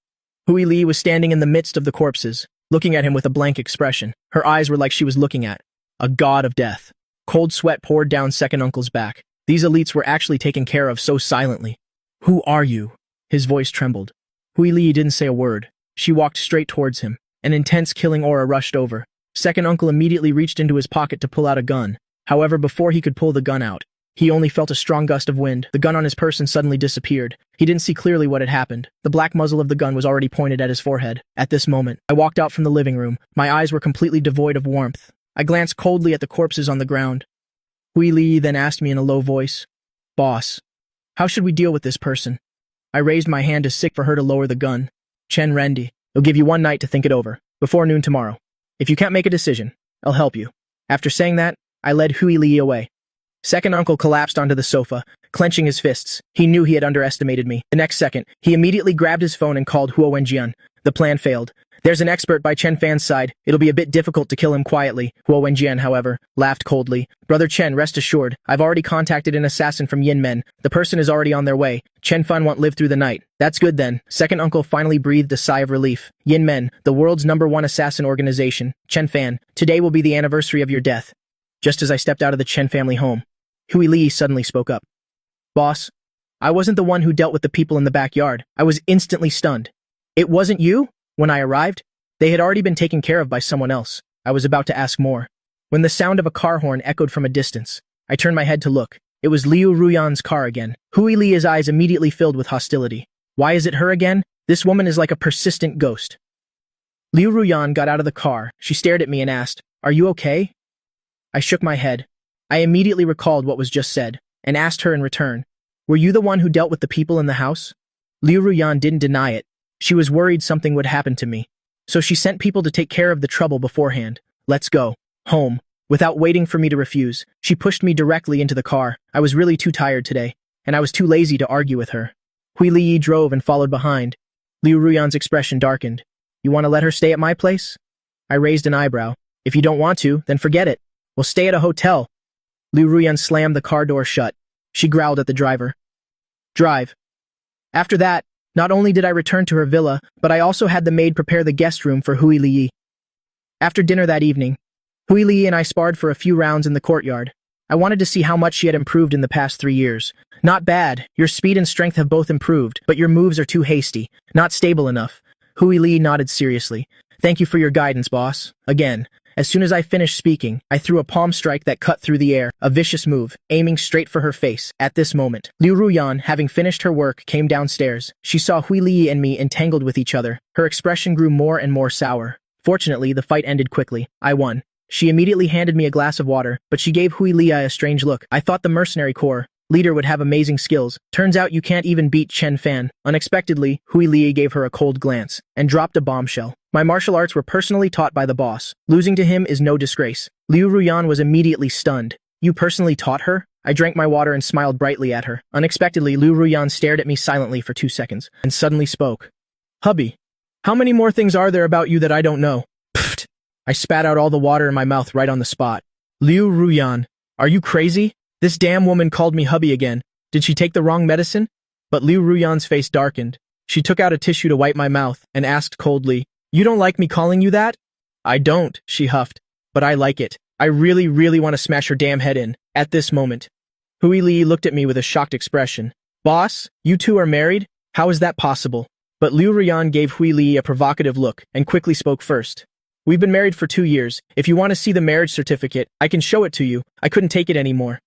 Hui Li was standing in the midst of the corpses, looking at him with a blank expression. Her eyes were like she was looking at a god of death. Cold sweat poured down second uncle's back. These elites were actually taken care of so silently. "Who are you?" His voice trembled. Hui Li didn't say a word. She walked straight towards him. An intense killing aura rushed over. Second uncle immediately reached into his pocket to pull out a gun. However, before he could pull the gun out, he only felt a strong gust of wind. The gun on his person suddenly disappeared. He didn't see clearly what had happened. The black muzzle of the gun was already pointed at his forehead. At this moment, I walked out from the living room. My eyes were completely devoid of warmth. I glanced coldly at the corpses on the ground. Hui Li then asked me in a low voice, "Boss, how should we deal with this person?" I raised my hand to signal for her to lower the gun. "Chen Rendi, I'll give you one night to think it over, before noon tomorrow. If you can't make a decision, I'll help you." After saying that, I led Hui Li away. Second uncle collapsed onto the sofa, clenching his fists. He knew he had underestimated me. The next second, he immediately grabbed his phone and called Huo Wenjian. The plan failed. "There's an expert by Chen Fan's side. It'll be a bit difficult to kill him quietly." Huo Wenjian, however, laughed coldly. "Brother Chen, rest assured, I've already contacted an assassin from Yin Men. The person is already on their way. Chen Fan won't live through the night." "That's good then." Second uncle finally breathed a sigh of relief. "Yin Men, the world's #1 assassin organization. Chen Fan, today will be the anniversary of your death." Just as I stepped out of the Chen family home, Hui Li suddenly spoke up. "Boss, I wasn't the one who dealt with the people in the backyard." I was instantly stunned. "It wasn't you?" When I arrived, they had already been taken care of by someone else. I was about to ask more, when the sound of a car horn echoed from a distance. I turned my head to look. It was Liu Ruyan's car again. Hui Li's eyes immediately filled with hostility. "Why is it her again? This woman is like a persistent ghost." Liu Ruyan got out of the car. She stared at me and asked, "Are you okay?" I shook my head. I immediately recalled what was just said, and asked her in return, "Were you the one who dealt with the people in the house?" Liu Ruyan didn't deny it. She was worried something would happen to me, so she sent people to take care of the trouble beforehand. "Let's go. Home." Without waiting for me to refuse, she pushed me directly into the car. I was really too tired today, and I was too lazy to argue with her. Hui Li drove and followed behind. Liu Ruyan's expression darkened. "You want to let her stay at my place?" I raised an eyebrow. "If you don't want to, then forget it. We'll stay at a hotel." Liu Ruyan slammed the car door shut. She growled at the driver. "Drive." After that, not only did I return to her villa, but I also had the maid prepare the guest room for Hui Li. After dinner that evening, Hui Li and I sparred for a few rounds in the courtyard. I wanted to see how much she had improved in the past 3 years. "Not bad. Your speed and strength have both improved, but your moves are too hasty. Not stable enough." Hui Li nodded seriously. "Thank you for your guidance, boss." Again, as soon as I finished speaking, I threw a palm strike that cut through the air, a vicious move, aiming straight for her face. At this moment, Liu Ruyan, having finished her work, came downstairs. She saw Hui Li and me entangled with each other. Her expression grew more and more sour. Fortunately, the fight ended quickly. I won. She immediately handed me a glass of water, but she gave Hui Li a strange look. I thought the mercenary corps leader would have amazing skills. Turns out you can't even beat Chen Fan. Unexpectedly, Hui Li gave her a cold glance and dropped a bombshell. "My martial arts were personally taught by the boss. Losing to him is no disgrace." Liu Ruyan was immediately stunned. "You personally taught her?" I drank my water and smiled brightly at her. Unexpectedly, Liu Ruyan stared at me silently for 2 seconds and suddenly spoke. "Hubby, how many more things are there about you that I don't know?" Pfft! I spat out all the water in my mouth right on the spot. "Liu Ruyan, are you crazy? This damn woman called me hubby again. Did she take the wrong medicine?" But Liu Ruyan's face darkened. She took out a tissue to wipe my mouth and asked coldly, "You don't like me calling you that?" "I don't," she huffed, "but I like it. I really, really want to smash her damn head in." At this moment, Hui Li looked at me with a shocked expression. "Boss, you two are married? How is that possible?" But Liu Ruyan gave Hui Li a provocative look and quickly spoke first. "We've been married for 2 years. If you want to see the marriage certificate, I can show it to you. I couldn't take it anymore."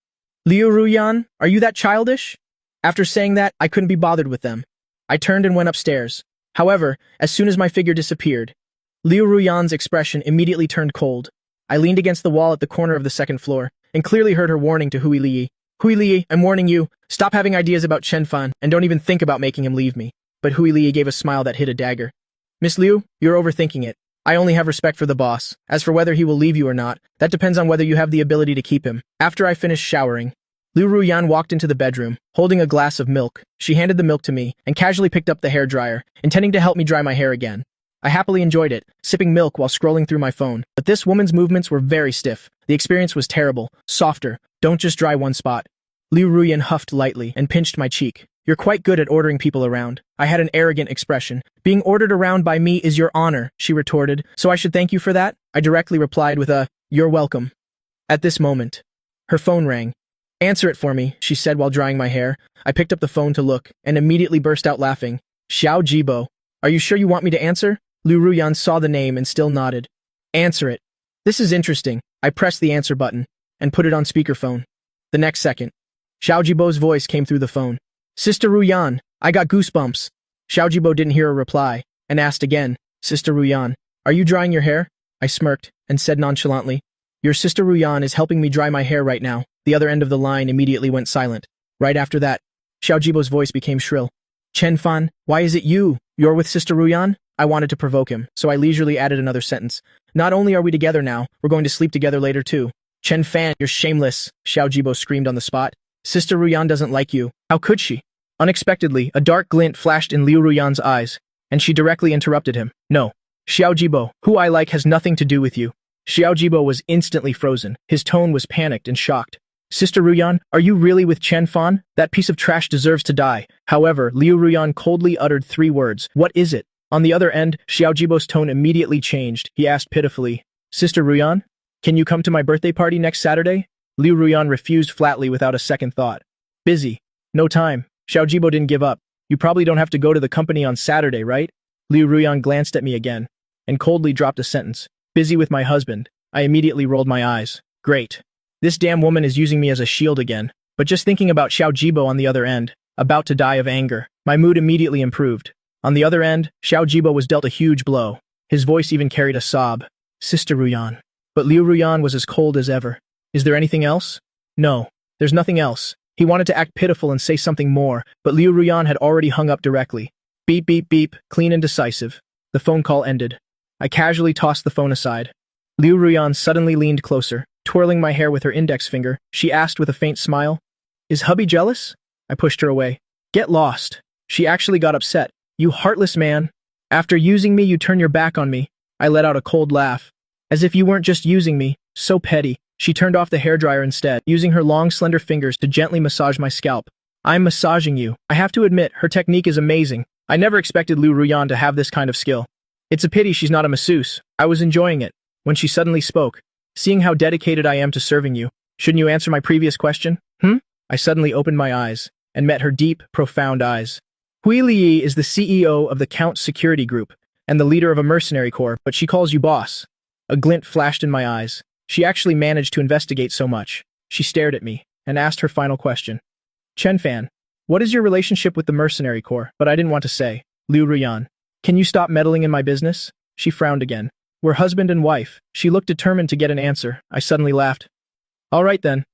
"Liu Ruyan, are you that childish?" After saying that, I couldn't be bothered with them. I turned and went upstairs. However, as soon as my figure disappeared, Liu Ruyan's expression immediately turned cold. I leaned against the wall at the corner of the 2nd floor, and clearly heard her warning to Hui Li. "Hui Li, I'm warning you. Stop having ideas about Chen Fan, and don't even think about making him leave me." But Hui Li gave a smile that hit a dagger. "Miss Liu, you're overthinking it. I only have respect for the boss. As for whether he will leave you or not, that depends on whether you have the ability to keep him." After I finished showering, Liu Ruyan walked into the bedroom, holding a glass of milk. She handed the milk to me, and casually picked up the hairdryer, intending to help me dry my hair again. I happily enjoyed it, sipping milk while scrolling through my phone. But this woman's movements were very stiff. The experience was terrible. "Softer. Don't just dry one spot." Liu Ruyan huffed lightly and pinched my cheek. You're quite good at ordering people around. I had an arrogant expression. Being ordered around by me is your honor, she retorted. So I should thank you for that? I directly replied with a, you're welcome. At this moment, her phone rang. Answer it for me, she said while drying my hair. I picked up the phone to look, and immediately burst out laughing. Xiao Jibo. Are you sure you want me to answer? Liu Ruyan saw the name and still nodded. Answer it. This is interesting. I pressed the answer button, and put it on speakerphone. The next second, Xiao Jibo's voice came through the phone. Sister Ruyan, I got goosebumps. Xiao Jibo didn't hear a reply, and asked again, Sister Ruyan, are you drying your hair? I smirked, and said nonchalantly, your Sister Ruyan is helping me dry my hair right now. The other end of the line immediately went silent. Right after that, Xiao Jibo's voice became shrill. Chen Fan, why is it you? You're with Sister Ruyan? I wanted to provoke him, so I leisurely added another sentence. Not only are we together now, we're going to sleep together later too. Chen Fan, you're shameless, Xiao Jibo screamed on the spot. Sister Ruyan doesn't like you. How could she? Unexpectedly, a dark glint flashed in Liu Ruyan's eyes, and she directly interrupted him. No. Xiao Jibo, who I like has nothing to do with you. Xiao Jibo was instantly frozen. His tone was panicked and shocked. Sister Ruyan, are you really with Chen Fan? That piece of trash deserves to die. However, Liu Ruyan coldly uttered 3 words. What is it? On the other end, Xiao Jibo's tone immediately changed. He asked pitifully, Sister Ruyan, can you come to my birthday party next Saturday? Liu Ruyan refused flatly without a second thought. Busy. No time. Xiao Jibo didn't give up. You probably don't have to go to the company on Saturday, right? Liu Ruyan glanced at me again, and coldly dropped a sentence. Busy with my husband. I immediately rolled my eyes. Great. This damn woman is using me as a shield again. But just thinking about Xiao Jibo on the other end, about to die of anger, my mood immediately improved. On the other end, Xiao Jibo was dealt a huge blow. His voice even carried a sob. Sister Ruyan. But Liu Ruyan was as cold as ever. Is there anything else? No. There's nothing else. He wanted to act pitiful and say something more, but Liu Ruyan had already hung up directly. Beep beep beep, clean and decisive. The phone call ended. I casually tossed the phone aside. Liu Ruyan suddenly leaned closer. Twirling my hair with her index finger, she asked with a faint smile, Is hubby jealous? I pushed her away. Get lost. She actually got upset. You heartless man. After using me, you turn your back on me. I let out a cold laugh. As if you weren't just using me. So petty. She turned off the hairdryer instead, using her long, slender fingers to gently massage my scalp. I'm massaging you. I have to admit, her technique is amazing. I never expected Liu Ruyan to have this kind of skill. It's a pity she's not a masseuse. I was enjoying it. When she suddenly spoke, seeing how dedicated I am to serving you, shouldn't you answer my previous question? I suddenly opened my eyes, and met her deep, profound eyes. Hui Liyi is the CEO of the Count Security Group, and the leader of a mercenary corps, but she calls you boss. A glint flashed in my eyes. She actually managed to investigate so much. She stared at me, and asked her final question. Chen Fan, what is your relationship with the mercenary corps? But I didn't want to say. Liu Ruyan, can you stop meddling in my business? She frowned again. We're husband and wife. She looked determined to get an answer. I suddenly laughed. All right then.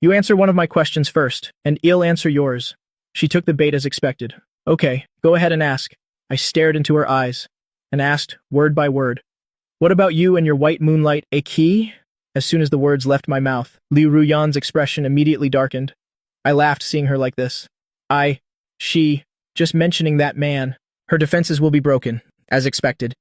You answer one of my questions first, and I'll answer yours. She took the bait as expected. Okay, go ahead and ask. I stared into her eyes, and asked, word by word. What about you and your white moonlight, a key? As soon as the words left my mouth, Liu Ruyan's expression immediately darkened. I laughed seeing her like this. She, just mentioning that man. Her defenses will be broken, as expected.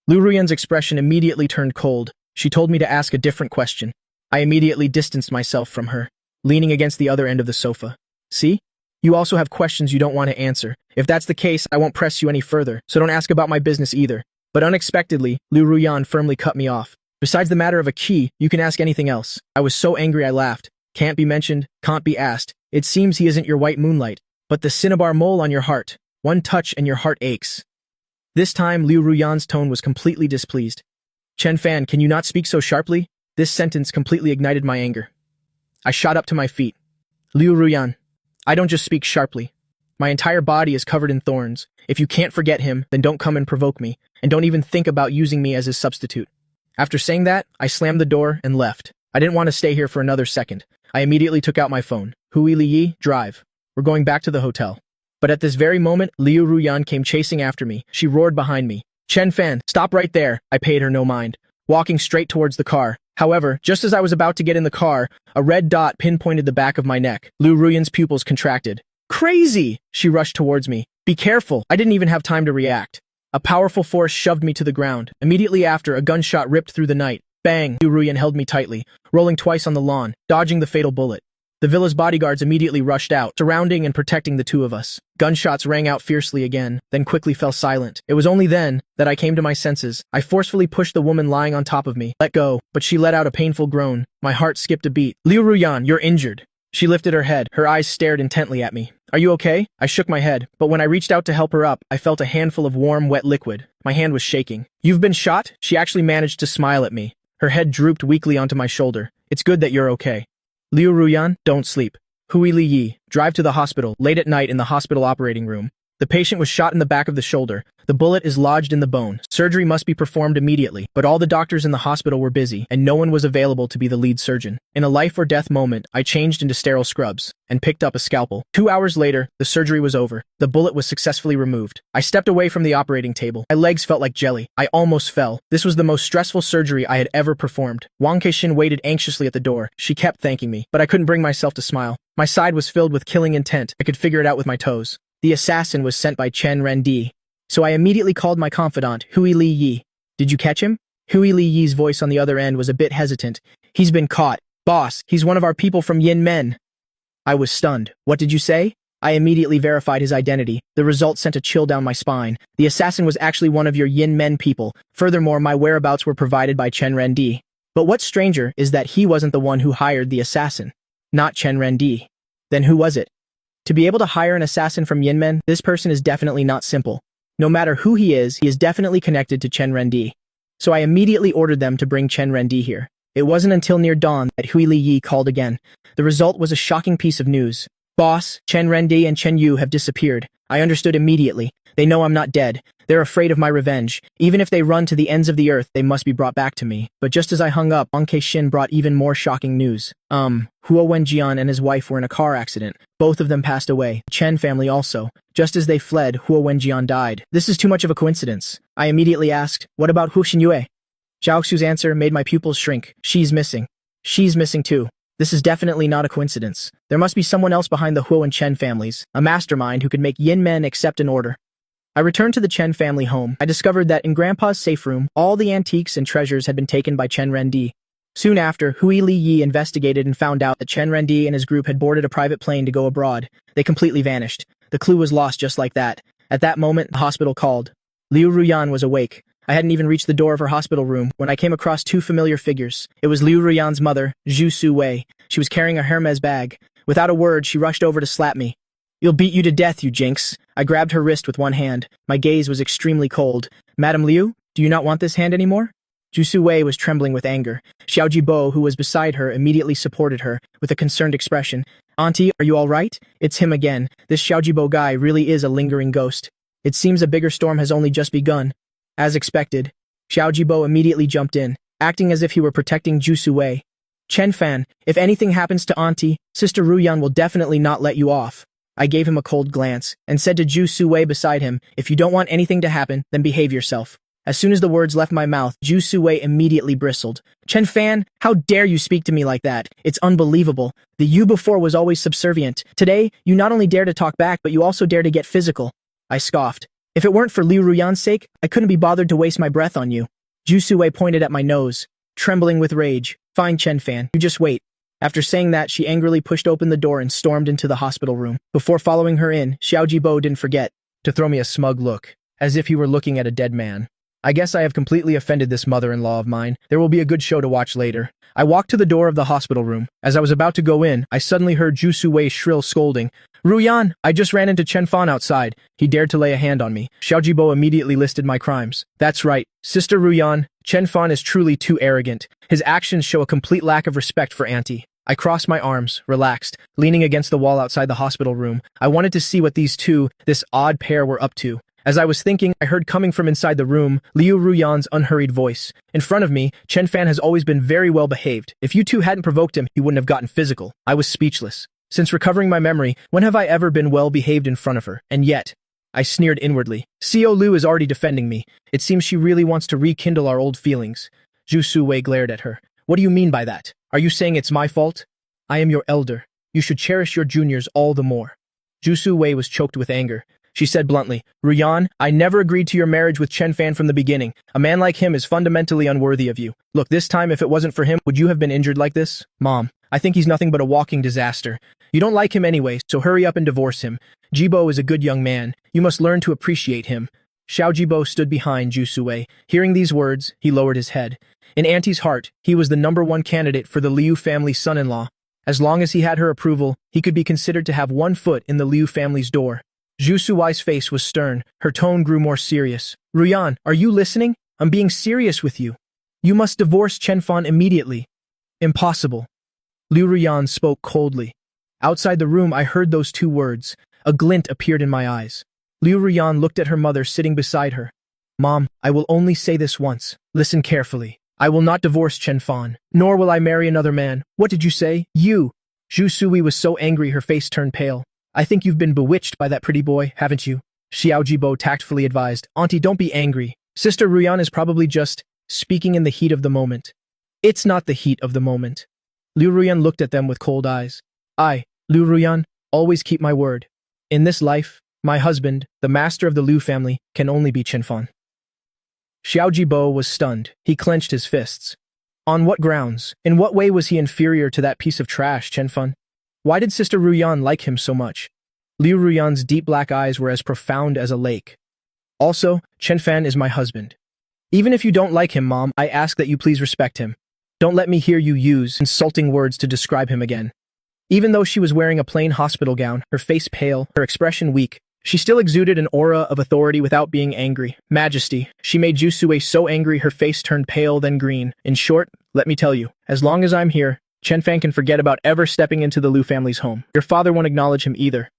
Liu Ruyan's expression immediately turned cold. She told me to ask a different question. I immediately distanced myself from her, leaning against the other end of the sofa. See? You also have questions you don't want to answer. If that's the case, I won't press you any further, so don't ask about my business either. But unexpectedly, Liu Ruyan firmly cut me off. Besides the matter of a key, you can ask anything else. I was so angry I laughed. Can't be mentioned, can't be asked. It seems he isn't your white moonlight, but the cinnabar mole on your heart. One touch and your heart aches. This time, Liu Ruyan's tone was completely displeased. Chen Fan, can you not speak so sharply? This sentence completely ignited my anger. I shot up to my feet. Liu Ruyan, I don't just speak sharply. My entire body is covered in thorns. If you can't forget him, then don't come and provoke me, and don't even think about using me as his substitute. After saying that, I slammed the door and left. I didn't want to stay here for another second. I immediately took out my phone. Hui Liyi, drive. We're going back to the hotel. But at this very moment, Liu Ruyan came chasing after me. She roared behind me. Chen Fan, stop right there. I paid her no mind, walking straight towards the car. However, just as I was about to get in the car, a red dot pinpointed the back of my neck. Liu Ruyan's pupils contracted. Crazy! She rushed towards me. Be careful! I didn't even have time to react. A powerful force shoved me to the ground. Immediately after, a gunshot ripped through the night. Bang! Liu Ruyan held me tightly, rolling twice on the lawn, dodging the fatal bullet. The villa's bodyguards immediately rushed out, surrounding and protecting the two of us. Gunshots rang out fiercely again, then quickly fell silent. It was only then that I came to my senses. I forcefully pushed the woman lying on top of me. Let go, but she let out a painful groan. My heart skipped a beat. Liu Ruyan, you're injured. She lifted her head. Her eyes stared intently at me. Are you okay? I shook my head, but when I reached out to help her up, I felt a handful of warm, wet liquid. My hand was shaking. You've been shot? She actually managed to smile at me. Her head drooped weakly onto my shoulder. It's good that you're okay. Liu Ruyan, don't sleep. Hui Li Yi, drive to the hospital, late at night in the hospital operating room. The patient was shot in the back of the shoulder. The bullet is lodged in the bone. Surgery must be performed immediately, but all the doctors in the hospital were busy, and no one was available to be the lead surgeon. In a life-or-death moment, I changed into sterile scrubs and picked up a scalpel. 2 hours later, the surgery was over. The bullet was successfully removed. I stepped away from the operating table. My legs felt like jelly. I almost fell. This was the most stressful surgery I had ever performed. Wang Kexin waited anxiously at the door. She kept thanking me, but I couldn't bring myself to smile. My side was filled with killing intent. I could figure it out with my toes. The assassin was sent by Chen Rendi. So I immediately called my confidant, Hui Li Yi. Did you catch him? Hui Li Yi's voice on the other end was a bit hesitant. He's been caught. Boss, he's one of our people from Yin Men. I was stunned. What did you say? I immediately verified his identity. The result sent a chill down my spine. The assassin was actually one of your Yin Men people. Furthermore, my whereabouts were provided by Chen Rendi. But what's stranger is that he wasn't the one who hired the assassin. Not Chen Rendi. Then who was it? To be able to hire an assassin from Yin Men, this person is definitely not simple. No matter who he is definitely connected to Chen Rendi. So I immediately ordered them to bring Chen Rendi here. It wasn't until near dawn that Hui Li Yi called again. The result was a shocking piece of news. Boss, Chen Rendi and Chen Yu have disappeared. I understood immediately. They know I'm not dead. They're afraid of my revenge. Even if they run to the ends of the earth, they must be brought back to me. But just as I hung up, Wang Kexin brought even more shocking news. Huo Wenjian and his wife were in a car accident. Both of them passed away. Chen family also. Just as they fled, Huo Wenjian died. This is too much of a coincidence. I immediately asked, what about Hu Xinyue? Zhao Xu's answer made my pupils shrink. She's missing. She's missing too. This is definitely not a coincidence. There must be someone else behind the Huo and Chen families, a mastermind who could make Yin Men accept an order. I returned to the Chen family home. I discovered that in Grandpa's safe room, all the antiques and treasures had been taken by Chen Rendi. Soon after, Hui Li Yi investigated and found out that Chen Rendi and his group had boarded a private plane to go abroad. They completely vanished. The clue was lost just like that. At that moment, the hospital called. Liu Ruyan was awake. I hadn't even reached the door of her hospital room when I came across two familiar figures. It was Liu Ruyan's mother, Zhu Suwei. She was carrying a Hermes bag. Without a word, she rushed over to slap me. You'll beat you to death, you jinx. I grabbed her wrist with one hand. My gaze was extremely cold. Madam Liu, do you not want this hand anymore? Zhu Suwei was trembling with anger. Xiao Jibo, who was beside her, immediately supported her, with a concerned expression. Auntie, are you all right? It's him again. This Xiao Jibo guy really is a lingering ghost. It seems a bigger storm has only just begun. As expected, Xiao Jibo immediately jumped in, acting as if he were protecting Zhu Suwei. Chen Fan, if anything happens to Auntie, Sister Ruyan will definitely not let you off. I gave him a cold glance, and said to Zhu Suwei beside him, if you don't want anything to happen, then behave yourself. As soon as the words left my mouth, Zhu Suwei immediately bristled. Chen Fan, how dare you speak to me like that? It's unbelievable. The you before was always subservient. Today, you not only dare to talk back, but you also dare to get physical. I scoffed. If it weren't for Liu Ruyan's sake, I couldn't be bothered to waste my breath on you. Zhu Suwei pointed at my nose, trembling with rage. Fine, Chen Fan, you just wait. After saying that, she angrily pushed open the door and stormed into the hospital room. Before following her in, Xiao Jibo didn't forget to throw me a smug look, as if he were looking at a dead man. I guess I have completely offended this mother-in-law of mine. There will be a good show to watch later. I walked to the door of the hospital room. As I was about to go in, I suddenly heard Zhu Suwei's shrill scolding. Ruyan, I just ran into Chen Fan outside. He dared to lay a hand on me. Xiao Jibo immediately listed my crimes. That's right, Sister Ruyan, Chen Fan is truly too arrogant. His actions show a complete lack of respect for Auntie. I crossed my arms, relaxed, leaning against the wall outside the hospital room. I wanted to see what this odd pair were up to. As I was thinking, I heard coming from inside the room, Liu Ruyan's unhurried voice. In front of me, Chen Fan has always been very well behaved. If you two hadn't provoked him, he wouldn't have gotten physical. I was speechless. Since recovering my memory, when have I ever been well behaved in front of her? And yet, I sneered inwardly. Xiao Lu is already defending me. It seems she really wants to rekindle our old feelings. Zhu Suwei glared at her. What do you mean by that? Are you saying it's my fault? I am your elder. You should cherish your juniors all the more. Zhu Suwei was choked with anger. She said bluntly, Ruyan, I never agreed to your marriage with Chen Fan from the beginning. A man like him is fundamentally unworthy of you. Look, this time, if it wasn't for him, would you have been injured like this? Mom, I think he's nothing but a walking disaster. You don't like him anyway, so hurry up and divorce him. Jibo is a good young man. You must learn to appreciate him. Xiao Jibo stood behind Zhu Sui. Hearing these words, he lowered his head. In Auntie's heart, he was the #1 candidate for the Liu family's son-in-law. As long as he had her approval, he could be considered to have one foot in the Liu family's door. Zhu Sui's face was stern. Her tone grew more serious. Ruyan, are you listening? I'm being serious with you. You must divorce Chen Fan immediately. Impossible. Liu Ruyan spoke coldly. Outside the room, I heard those 2 words. A glint appeared in my eyes. Liu Ruyan looked at her mother sitting beside her. Mom, I will only say this once. Listen carefully. I will not divorce Chen Fan, nor will I marry another man. What did you say? You. Zhu Sui was so angry her face turned pale. I think you've been bewitched by that pretty boy, haven't you? Xiao Jibo tactfully advised. Auntie, don't be angry. Sister Ruyan is probably just speaking in the heat of the moment. It's not the heat of the moment. Liu Ruyan looked at them with cold eyes. I, Liu Ruyan, always keep my word. In this life, my husband, the master of the Liu family, can only be Chen Fan. Xiao Jibo was stunned. He clenched his fists. On what grounds? In what way was he inferior to that piece of trash, Chen Fan? Why did Sister Ruyan like him so much? Liu Ruyan's deep black eyes were as profound as a lake. Also, Chen Fan is my husband. Even if you don't like him, Mom, I ask that you please respect him. Don't let me hear you use insulting words to describe him again. Even though she was wearing a plain hospital gown, her face pale, her expression weak, she still exuded an aura of authority without being angry. Majesty. She made Zhu Sui so angry her face turned pale then green. In short, let me tell you, as long as I'm here, Chen Fan can forget about ever stepping into the Liu family's home. Your father won't acknowledge him either.